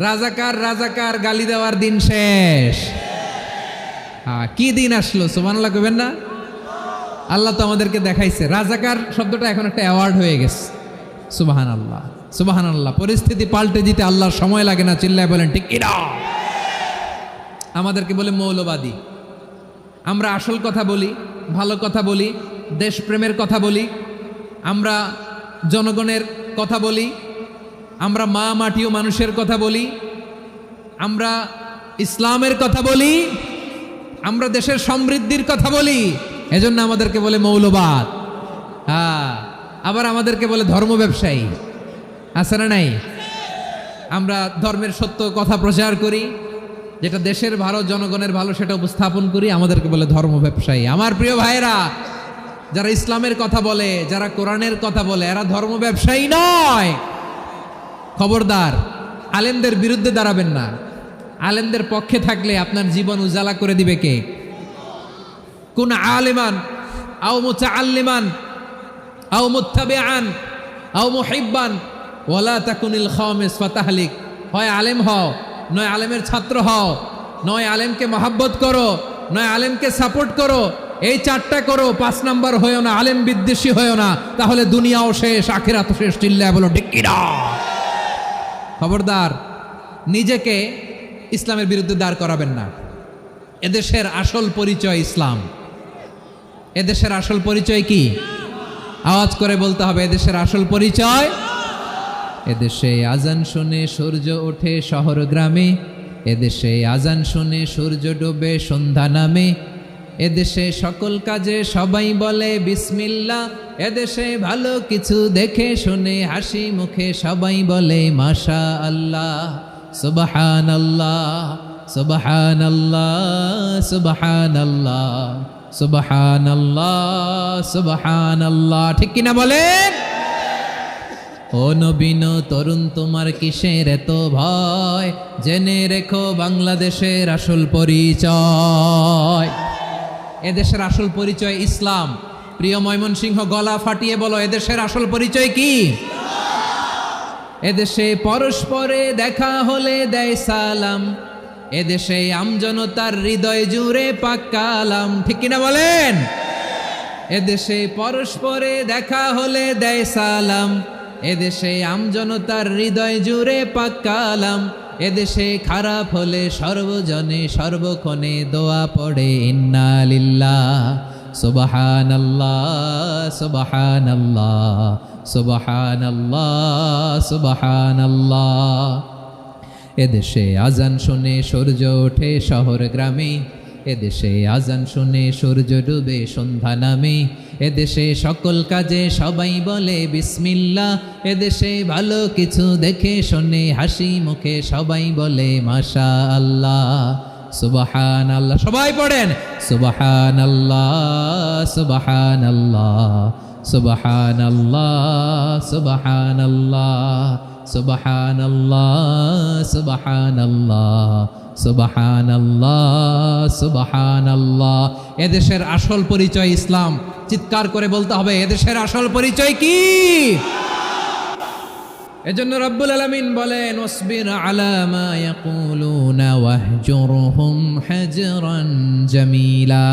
S1: রাজাকার রাজাকার গালি দেওয়ার দিন শেষ। হ্যাঁ, কি দিন আসলো? সুবহানাল্লাহ কইবেন না? আল্লাহ তো আমাদেরকে দেখাইছে। রাজাকার শব্দটা এখন একটা অ্যাওয়ার্ড হয়ে গেছে। সুবহানাল্লাহ, সুবহানাল্লাহ। পরিস্থিতি পাল্টে দিতে আল্লাহর সময় লাগে না। চিল্লায় বলেন ঠিক কিনা? আমাদেরকে বলে মৌলবাদী। আমরা আসল কথা বলি, ভালো কথা বলি, দেশপ্রেমের কথা বলি, আমরা জনগণের কথা বলি, আমরা মা মাটি ও মানুষের কথা বলি, আমরা ইসলামের কথা বলি, আমরা দেশের সমৃদ্ধির কথা বলি। এজন্য আমাদেরকে বলে মৌলবাদ। হ্যাঁ, আবার আমাদেরকে বলে ধর্ম ব্যবসায়ী। আছে না নাই? আমরা ধর্মের সত্য কথা প্রচার করি, যেটা দেশের ভালো, জনগণের ভালো, সেটা উপস্থাপন করি, আমাদেরকে বলে ধর্ম ব্যবসায়ী। আমার প্রিয় ভাইরা, যারা ইসলামের কথা বলে, যারা কোরআনের কথা বলে, এরা ধর্ম ব্যবসায়ী নয়। খবরদার, আলেমদের বিরুদ্ধে দাঁড়াবেন না। আলেমদের পক্ষে থাকলে আপনার জীবন উজালা করে দিবে কে? কোন আলেমান আও মুতাআল্লিমান আও মুত্তাবিআন আও মুহিব্বান ওয়ালা তাকুনিল খামিস ফাতাহলিক। হয় আলেম হও, নয় আলেমের ছাত্র হও, নয় আলেমকে মহাব্বত করো, নয় আলেমকে সাপোর্ট করো। এই চারটা করো, 5 নাম্বার হয়েও না, আলেম বিদ্বেষী হয়েও না, তাহলে দুনিয়াও শেষ, আখিরাতও শেষ। চিল্লায় বলো ঠিক কিনা? খবরদার, নিজেকে ইসলামের বিরুদ্ধে দাঁড় করাবেন না। এদেশের আসল পরিচয় ইসলাম। এদেশের আসল পরিচয় কি? আওয়াজ করে বলতে হবে, এদেশের আসল পরিচয়। এদেশে আজান শুনে সূর্য ওঠে শহর গ্রামে, এদেশে আজান শুনে সূর্য ডোবে সন্ধ্যা নামে, এদেশে সকল কাজে সবাই বলে বিসমিল্লাহ, এদেশে ভালো কিছু দেখে শুনে হাসি মুখে সবাই বলে মাশা আল্লাহ, সুবহানাল্লাহ সুবহানাল্লাহ সুবহানাল্লাহ সুবহানাল্লাহ সুবহানাল্লাহ। ঠিক কিনা বলেন? ও নবীন তরুণ, তোমার কিসের এত ভয়? জেনে রেখো বাংলাদেশের আসল পরিচয়। এদেশের আসল পরিচয় ইসলাম। প্রিয় ময়মনসিংহ, গলা ফাটিয়ে বলো, এদেশের আসল পরিচয় কি? এদেশে পরস্পরে দেখা হলে দেয় সালাম, এদেশে আমজনতার হৃদয় জুড়ে পাক কালাম। ঠিক কিনা বলেন? এদেশে পরস্পরে দেখা হলে দেয় সালাম, এদেশে আমজনতার হৃদয় জুড়ে পাক কালাম, এদেশে খারাপ হলে সর্বজনে সর্বক্ষণে দোয়া পড়ে ইন্না লিল্লাহ সুবহানাল্লাহ সুবহানাল্লাহ সুবহানাল্লাহ সুবহানাল্লাহ। এদেশে আজান শুনে সূর্য ওঠে শহর গ্রামে, এদেশে আজান শুনে সূর্য ডুবে সন্ধ্যা নামে, এদেশে সকল কাজে সবাই বলে বিসমিল্লাহ, এদেশে ভালো কিছু দেখে শুনে হাসি মুখে সবাই বলে মাশা আল্লাহ সুবহানাল্লাহ। সবাই পড়েন সুবহানাল্লাহ সুবহানাল্লাহ সুবহানাল্লাহ সুবহানাল্লাহ সুবহানাল্লাহ সুবহানাল্লাহ সুবহানাল্লাহ সুবহানাল্লাহ। এদেশের আসল পরিচয় ইসলাম। চিৎকার করে বলতে হবে, এদেশের আসল পরিচয় কি? এজন্য রব্বুল আলামিন বলেন, ওয়াসবির আলা মা ইয়াকুলুনা ওয়াহজুরহুম হাজরান জামিলা।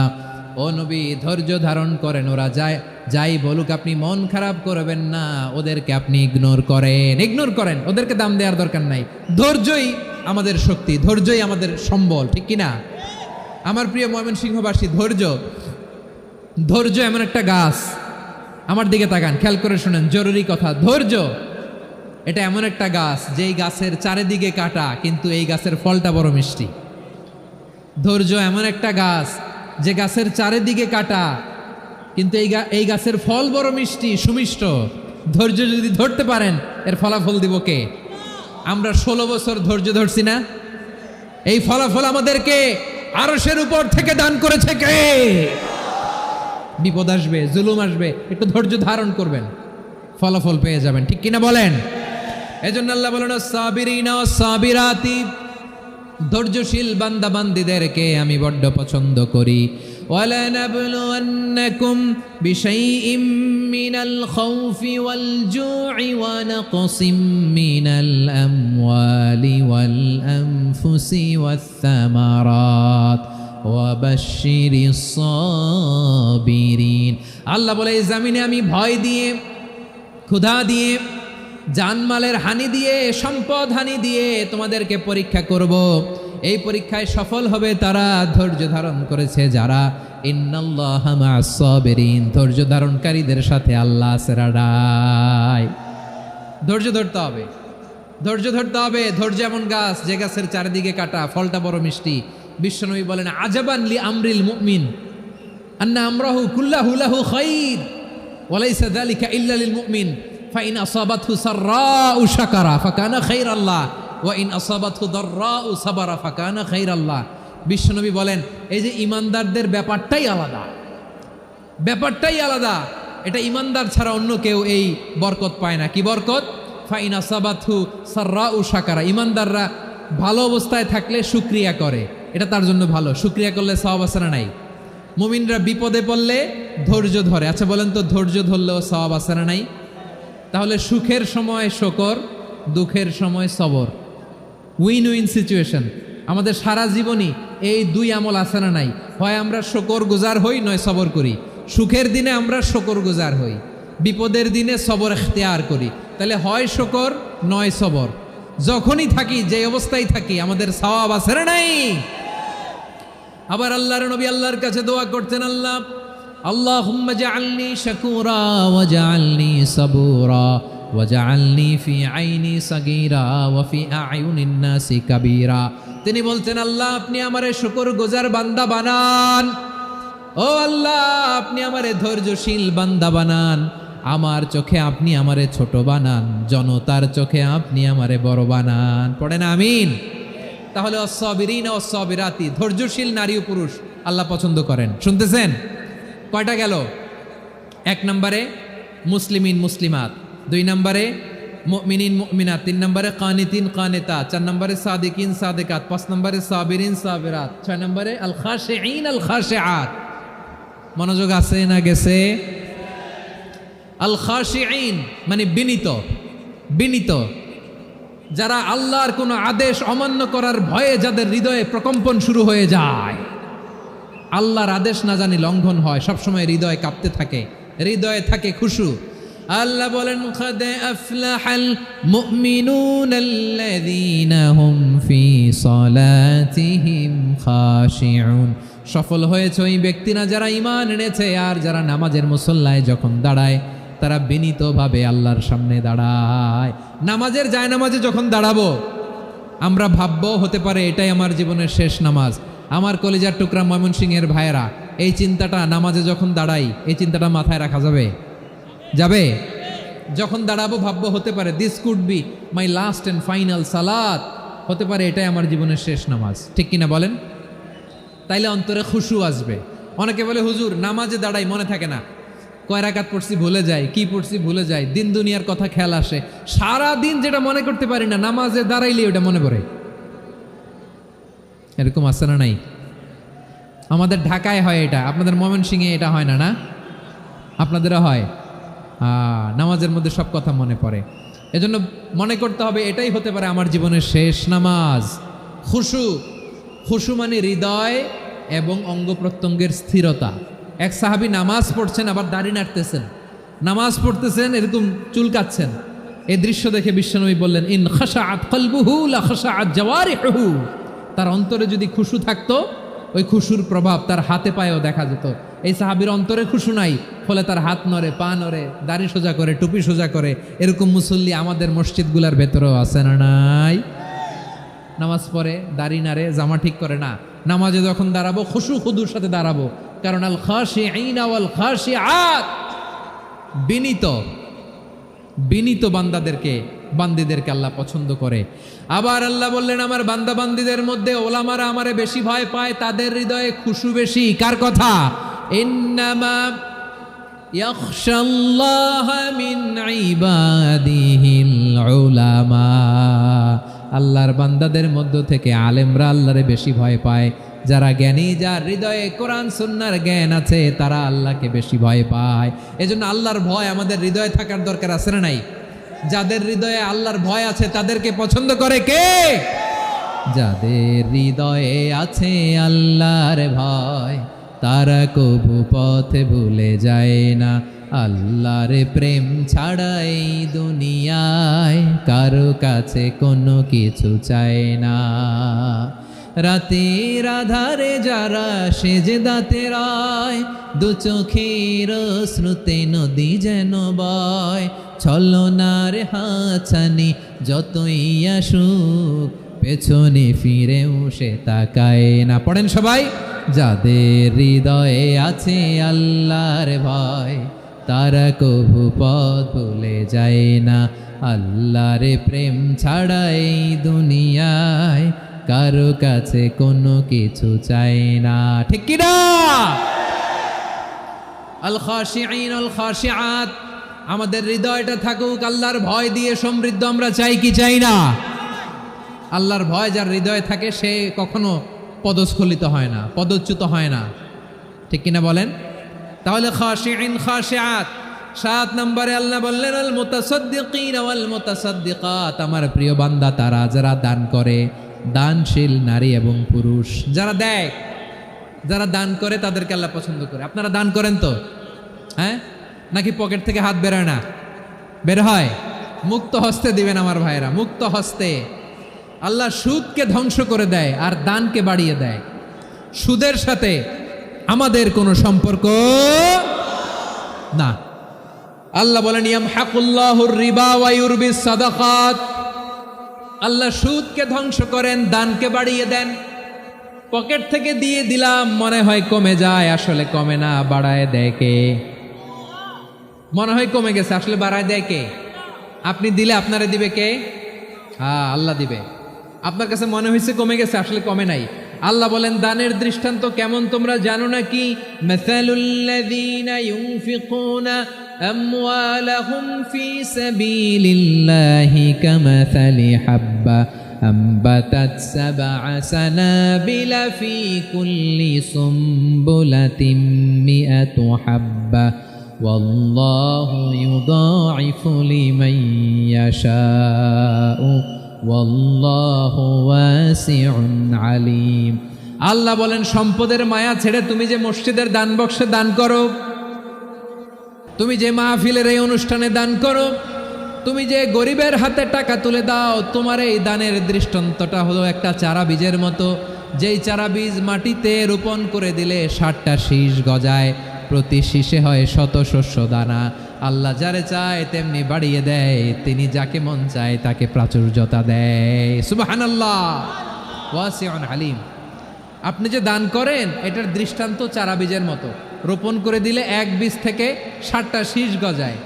S1: ও নবী, ধৈর্য ধারণ করেন, ওরা যাই বলুক আপনি মন খারাপ করবেন না, ওদেরকে আপনি ইগনোর করেন, ওদেরকে দাম দেওয়ার দরকার নাই। ধৈর্যই আমাদের শক্তি, ধৈর্যই আমাদের সম্বল। ঠিক কিনা? আমার প্রিয় ময়মনসিংহবাসী, ধৈর্য এমন একটা গাছ। আমার দিকে তাকান, খেয়াল করে শুনেন, জরুরি কথা। ধৈর্য এটা এমন একটা গাছ, যেই গাছের চারিদিকে কাটা, কিন্তু এই গাছের ফলটা বড় মিষ্টি। ধৈর্য এমন একটা গাছ, যে গাছের চারিদিকে কাটা, কিন্তু এই গাছের ফল বড় মিষ্টি, সুমিষ্ট। ধৈর্য যদি ধরতে পারেন, এর ফলাফল দিব কে? আমরা 16 বছর ধৈর্য ধরছি না? এই ফলাফল আমাদেরকে আরশের উপর থেকে দান করেছে কে? বিপদ আসবে, জুলুম আসবে, একটু ধৈর্য ধারণ করবেন, ফলাফল পেয়ে যাবেন। ঠিক কিনা বলেন? এজন্য আল্লাহ বলেন, সাবিরিনা ওয়াস সাবিরাতি, ধৈর্যশীল বান্দা বান্দীদেরকে আমি বড্ড পছন্দ করি। وَلَنَبْلُوَنَّكُمْ بِشَيْءٍ مِّنَ الْخَوْفِ وَالْجُوعِ وَنَقْصٍ مِّنَ الْأَمْوَالِ وَالْأَنفُسِ وَالثَّمَرَاتِ وَبَشِّرِ الصَّابِرِينَ। আল্লাহ বলে, এই জমিনে আমি ভয় দিয়ে, ক্ষুধা দিয়ে, জানমালের হানি দিয়ে, সম্পদ হানি দিয়ে তোমাদেরকে পরীক্ষা করব। এই পরীক্ষায় সফল হবে তারা, ধৈর্য ধারণ করেছে যারা। ইন্নাল্লাহা মা'আস সাবিরিন, ধৈর্য ধারণকারীদের সাথে আল্লাহ আছে রাডাই। ধৈর্য ধরতে হবে, ধৈর্য ধরতে হবে। ধৈর্য এমন গাছ, যে গাছের চারিদিকে কাটা, ফলটা বড় মিষ্টি। বিশ্বনবী বলেন, আজাবান লি আমরিল মুমিন আন্না আমরাহু কুল্লাহু লাহু খাইর ওয়া লাইসা যালিকা ইল্লা লিল মুমিন ফাইন আসাবাতহু সাররাউ শাকারা ফাকানা খাইরাল্লাহ ওয়া ইন আসাবাতহু দাররাউ সাবারা ফাকানা খাইরাল্লাহ। বিশ্বনবী বলেন, এই যে ইমানদারদের ব্যাপারটাই আলাদা, ব্যাপারটাই আলাদা। এটা ইমানদার ছাড়া অন্য কেউ এই বরকত পায় না। কি বরকত? ফাইন আসাবাতহু সাররাউ শাকারা। ইমানদাররা ভালো অবস্থায় থাকলে শুকরিয়া করে, এটা তার জন্য ভালো। শুকরিয়া করলে সওয়াব আছে না নাই? মুমিনরা বিপদে পড়লে ধৈর্য ধরে। আচ্ছা বলেন তো, ধৈর্য ধরলেও সওয়াব আছে না নাই? তাহলে সুখের সময় শুকর, দুঃখের সময় সবর, উইন উইন সিচুয়েশন। আমাদের সারা জীবনই এই দুই আমল আছে না নাই? হয় আমরা শুকর গুজার হই, নয় সবর করি। সুখের দিনে আমরা শুকর গুজার হই, বিপদের দিনে সবর ইখতিয়ার করি। তাহলে হয় শুকর নয় সবর। যখনই থাকি, যে অবস্থায় থাকি, আমাদের সওয়াব আছে না নাই? আবার আল্লাহর নবী আল্লাহর কাছে দোয়া করতেন, আল্লাহ আল্লাহুম্মা জাআলনি শাকুরা ওয়া জাআলনি সাবুরা ওয়া জাআলনি ফি আইনি সাগীরা ওয়া ফি আ'য়ুনিন নাসি কাবীরা। তিনি বলতেন, আল্লাহ আপনি আমারে শুকরগুজার বান্দা বানান, ও আল্লাহ আপনি আমারে ধৈর্যশীল বান্দা বানান, আমার চোখে আপনি আমারে ছোট বানান, জনতার চোখে আপনি আমারে বড় বানান। পড়েন আমিন। তাহলে অসসাবিরিনা ওয়াসসাবিরাতি, ধৈর্যশীল নারী ও পুরুষ আল্লাহ পছন্দ করেন। শুনতেছেন? কয়টা গেল? 1 নম্বরে মুসলিমিন মুসলিমাত, 2 নম্বরে মুমিনিন মুমিনাত, 3 নম্বরে কানিতিন কানিতাত, 4 নম্বরে সাদিকিন সাদিকাত, 5 নম্বরে সাবিরিন সাবিরাত, 6 নম্বরে আল খাশিঈন আল খাশিআত। মনোযোগ আছে না গেছে? আল খাশিঈন মানে বিনীত, বিনীত, যারা আল্লাহর কোনো আদেশ অমান্য করার ভয়ে যাদের হৃদয়ে প্রকম্পন শুরু হয়ে যায়, আল্লাহর আদেশ না জানি লঙ্ঘন হয়, সবসময় হৃদয় কাঁপতে থাকে, হৃদয়ে থাকে খুশু। আল্লাহ বলেন, কাদ আফলাহাল মুমিনুনাল্লাযীনা হুম ফি সালাতিহিম খাশিউন। সফল হয়েছে ওই ব্যক্তিরা যারা ঈমান এনেছে আর যারা নামাজের মুসল্লায় যখন দাঁড়ায় তারা বিনীতভাবে আল্লাহর সামনে দাঁড়ায়। নামাজের জায়নামাজে যখন দাঁড়াবো আমরা ভাববো হতে পারে এটাই আমার জীবনের শেষ নামাজ। আমার কলিজার টুকরা ময়মনসিংহের ভাইয়েরা, এই চিন্তাটা নামাজে যখন দাঁড়াই, এই চিন্তাটা মাথায় রাখা যাবে? যাবে? যখন দাঁড়াবো ভাববো হতে পারে this could be my last and final সালাত, হতে পারে এটাই আমার জীবনের শেষ নামাজ। ঠিক কিনা বলেন? তাইলে অন্তরে খুশু আসবে। অনেকে বলে হুজুর নামাজে দাঁড়াই মনে থাকে না, কয় রাকাত পড়ছি ভুলে যাই, কি পড়ছি ভুলে যাই, দিন দুনিয়ার কথা খেয়াল আসে, সারা দিন যেটা মনে করতে পারি না নামাজে দাঁড়াইলে ওটা মনে পড়ে। এরকম আছে না নাই? আমাদের ঢাকায় হয় এটা, আপনাদের ময়মনসিংহে এটা হয় না? না আপনাদেরও হয়? নামাজের মধ্যে সব কথা মনে পড়ে। এজন্য মনে করতে হবে এটাই হতে পারে আমার জীবনের শেষ নামাজ। খুশু, খুশু মানে হৃদয় এবং অঙ্গ প্রত্যঙ্গের স্থিরতা। এক সাহাবী নামাজ পড়ছেন আবার দাড়ি নাড়তেছেন, নামাজ পড়তেছেন এরকম চুলকাচ্ছেন। এই দৃশ্য দেখে বিশ্বনবী বললেন, ইন খাশাআত কলবুহু লা খাশাআত জাওয়ারিহুহু। তার অন্তরে যদি খুশু থাকতো, ওই খুশুর প্রভাব তার হাতে পায়েও দেখা যেত। এই সাহাবীর অন্তরে খুশু নাই, ফলে তার হাত নড়ে, পা নড়ে, দাড়ি সোজা করে, টুপি সোজা করে। এরকম মুসল্লি আমাদের মসজিদগুলোর ভেতরেও আছে না নাই? নামাজ পড়ে, দাড়ি নাড়ে, জামা ঠিক করে না। নামাজে যখন দাঁড়াবো খুশু খুদুর সাথে দাঁড়াবো, কারণ আল খাশিঈনা ওয়াল খাশিআত, বিনীত, বিনীত বান্দীদেরকে আল্লাহ পছন্দ করে। আবার আল্লাহ বললেন, আমার বান্দা বান্দীদের মধ্যে ওলামারা আমারে বেশি ভয় পায়, তাদের হৃদয়ে খুশু বেশি। কার কথা? ইন্নামা ইয়াখশাল্লাহা মিন ইবাদিহিল উলামা। আল্লাহর বান্দাদের মধ্য থেকে আলেমরা আল্লাহরে বেশি ভয় পায়। যারা জ্ঞানী, যার হৃদয়ে কোরআন সুন্নাহর জ্ঞান আছে, তারা আল্লাহকে বেশি ভয় পায়। এজন্য আল্লাহর ভয় আমাদের হৃদয়ে থাকার দরকার আছে না নাই? যাদের হৃদয়ে আল্লাহর ভয় আছে তাদেরকে পছন্দ করে কে? যাদের হৃদয়ে আছে আল্লাহর ভয়, তারা কবু পথে ভুলে যায় না। আল্লাহর প্রেম ছাড়া এই দুনিয়ায় কারো কাছে কোনো কিছু চায় না। রাতের আধারে যারা সেজদাতে রায়, দু চোখের শ্রুতে নদী যেন বয়। ছলনার হাছানি যতই আসুক, পেছনে ফিরেও সে তাকায় না। পড়েন সবাই, যাদের হৃদয়ে আছে আল্লাহর ভয়, তারা কভু পথ ভুলে যায় না। আল্লাহর প্রেম ছাড়া এই দুনিয়ায় কারো কাছে কোনো কিছু চাই না। ঠিক কি না? আল খাশিঈন আল খাশিআত, আমাদের হৃদয়টা থাকুক আল্লাহর ভয় দিয়ে সমৃদ্ধ। আমরা চাই কি চাই না? আল্লাহর ভয় যার হৃদয়ে থাকে সে কখনো পদস্খলিত হয় না, পদচ্যুত হয় না। ঠিক কিনা বলেন? তাহলে খাশিঈন খাশিআত। 7 নম্বরে আল্লাহ বললেন আল মুতাসাদ্দিকিন ওয়াল মুতাসাদ্দিকাত, আমার প্রিয় বান্দা তারা যারা দান করে, দানশীল নারী এবং পুরুষ যারা দেয়, যারা দান করে তাদেরকে আল্লাহ পছন্দ করে। আপনারা দান করেন তো? হ্যাঁ, নাকি পকেট থেকে হাত বেরোয় না? বের হয়। মুক্ত হস্তে দিবেন আমার ভাইরা, মুক্ত হস্তে। আল্লাহ সুদকে ধ্বংস করে দেয় আর দানকে বাড়িয়ে দেয়। সুদের সাথে আমাদের কোনো সম্পর্ক না। আল্লাহ বলেন ইয়ামহাকুল্লাহুর রিবা ওয়া ইউরবিস সাদাকাত, আল্লাহ সুদকে ধ্বংস করেন, দানকে বাড়িয়ে দেন। পকেট থেকে দিয়ে দিলাম, মনে হয় কমে যায়, আসলে কমে না, বাড়ায় দেয় কে? মনে হয় কমে গেছে, আসলে বাড়ায় দেয় কে? আপনি দিলে আপনারে দিবে কে? হ্যাঁ, আল্লাহ দিবে। আপনার কাছে মনে হয়েছে কমে গেছে, আসলে কমে নাই। আল্লাহ বলেন দানের দৃষ্টান্ত কেমন তোমরা জানো নাকি? মাসালুল্লাযীনা ইউনফিকুনা আমওয়ালাহুম ফি সাবিলিল্লাহি কামাসালি হাব্বা আম্বাতাত সাবআ সানাবিলা ফি কুল্লি সুমবুলাতিন মিআতু হাব্বা ওয়াল্লাহু ইউদাঈফু লিমান ইয়াশাউ ওয়াল্লাহু ওয়াসিউন আলিম। আল্লাহ বলেন সম্পদের মায়া ছেড়ে তুমি যে মসজিদের দান বক্সে দান করো, তুমি যে মাহফিলের এই অনুষ্ঠানে দান করো, তুমি যে গরিবের হাতে টাকা তুলে দাও, তোমার এই দানের দৃষ্টান্তটা হলো একটা চারা বীজের মতো। যেই চারা বীজ মাটিতে রোপণ করে দিলে 60টা শীষ গজায়, প্রতি শীষে হয় শত শস্য দানা। আল্লাহ যারে চায় তেমনি বাড়িয়ে দেয়, তিনি যাকে মন চায় তাকে প্রাচুর্যতা দেয়। সুবহানাল্লাহ, ওয়াসিউন আলিম। আপনি যে দান করেন এটার দৃষ্টান্ত চারা বীজের মতো, রোপণ করে দিলে এক বীজ থেকে 60টা শীষ গজায়।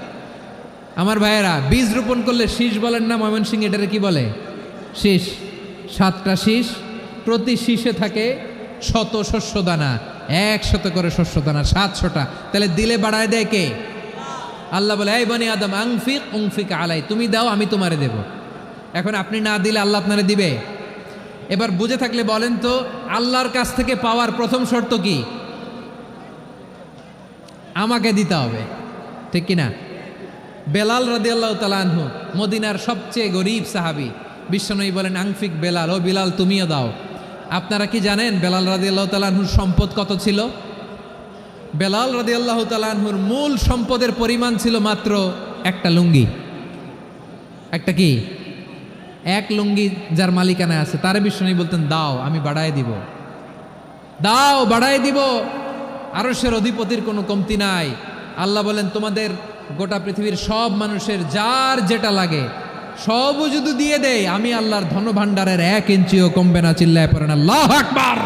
S1: আমার ভাইয়েরা, বীজ রোপণ করলে শীষ বলেন না ময়মনসিংহ, এটারে কি বলে? শীষ। 7টা শীষ, প্রতি শীষে থাকে শত শস্য দানা, 100 করে শস্য দানা, 700টা। তাহলে দিলে বাড়ায় দেয় কে? আল্লাহ বলে এই বনি আদম আনফিক উনফিক আলাই, তুমি দাও আমি তোমারে দেব। এখন আপনি না দিলে আল্লাহ আপনারে দিবে? এবার বুঝে থাকলে বলেন তো, আল্লাহর কাছ থেকে পাওয়ার প্রথম শর্ত কি? আমাকে দিতে হবে, ঠিক কিনা? বেলাল রাদিয়াল্লাহু তাআলা আনহু, মদিনার সবচেয়ে গরিব সাহাবী, বিশ্বনবী বলেন আনফিক বেলাল, ও বিলাল তুমিও দাও। আপনারা কি জানেন বেলাল রাদিয়াল্লাহু তাআলা আনহুর সম্পদ কত ছিল? বেলাল রাদিয়াল্লাহু তাআলা আনহুর মূল সম্পদের পরিমাণ ছিল মাত্র একটা লুঙ্গি। একটা কি? এক লুঙ্গি যার মালিকানায় আছে, তারে বিশ্বনবী বলতেন দাও আমি বাড়ায় দিব, দাও বাড়ায় দিব। আরশের অধিপতির কোনো কমতি নাই। আল্লাহ বলেন তোমাদের গোটা পৃথিবীর সব মানুষের যার যেটা লাগে সবও যদি দিয়ে দেয়, আমি আল্লাহর ধনভাণ্ডারের 1 ইঞ্চিও কমবে না। চিল্লায় পড়েন আল্লাহু আকবার।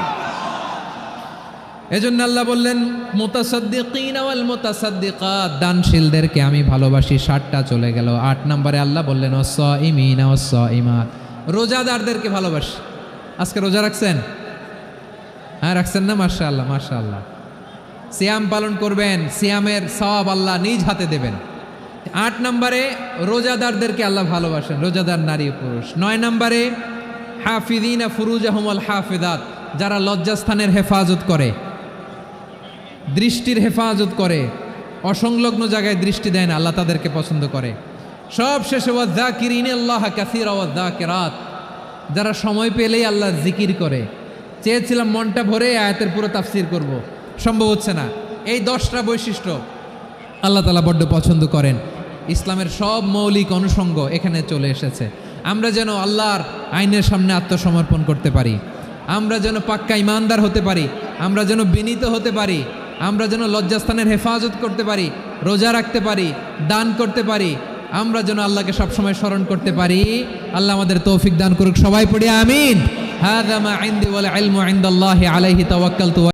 S1: এজন্য আল্লাহ বললেন মুতাসাদ্দিকিন ওয়াল মুতাসাদ্দিকাত, দানশীলদেরকে আমি ভালোবাসি। 60টা চলে গেল। 8 নম্বরে আল্লাহ বললেন ওয়াস-সাইমিন ওয়াস-সাইমাত, রোজাদারদেরকে ভালোবাসি। আজকে রোজা রাখছেন? হ্যাঁ রাখছেন না? মাশাআল্লাহ মাশাআল্লাহ। সিয়াম পালন করবেন, সিয়ামের সওয়াব আল্লাহ নিজ হাতে দেবেন। 8 নম্বরে রোজাদারদেরকে আল্লাহ ভালোবাসেন, রোজাদার নারী পুরুষ। 9 নম্বরে হাফিযিনা ফুরুজাহুম ওয়াল হাফিযাত, যারা লজ্জাস্থানের হেফাজত করে, দৃষ্টির হেফাজত করে, অসংলগ্ন জায়গায় দৃষ্টি দেয় না, আল্লাহ তাদেরকে পছন্দ করে। সব শেষে ওয়ায-যাকিরিনাল্লাহা কাসীরা ওয়ায-যাকিরাত, যারা সময় পেলেই আল্লাহর জিকির করে। চেয়েছিলাম মনটা ভরে আয়াতের পুরো তাফসীর করব, সম্ভব হচ্ছে না। এই 10টা বৈশিষ্ট্য আল্লাহ তাআলা বড্ড পছন্দ করেন। ইসলামের সব মৌলিক অনুষঙ্গ এখানে চলে এসেছে। আমরা যেন আল্লাহর আইনের সামনে আত্মসমর্পণ করতে পারি, আমরা যেন পাক্কা ইমানদার হতে পারি, আমরা যেন বিনীত হতে পারি, আমরা যেন লজ্জাস্থানের হেফাজত করতে পারি, রোজা রাখতে পারি, দান করতে পারি, আমরা যেন আল্লাহকে সবসময় স্মরণ করতে পারি। আল্লাহ আমাদের তৌফিক দান করুক। সবাই পড়ি আমিন। হাযা মা ইনদি ওয়াল ইলমু ইনদাল্লাহি আলাইহি তাওয়াক্কালতু।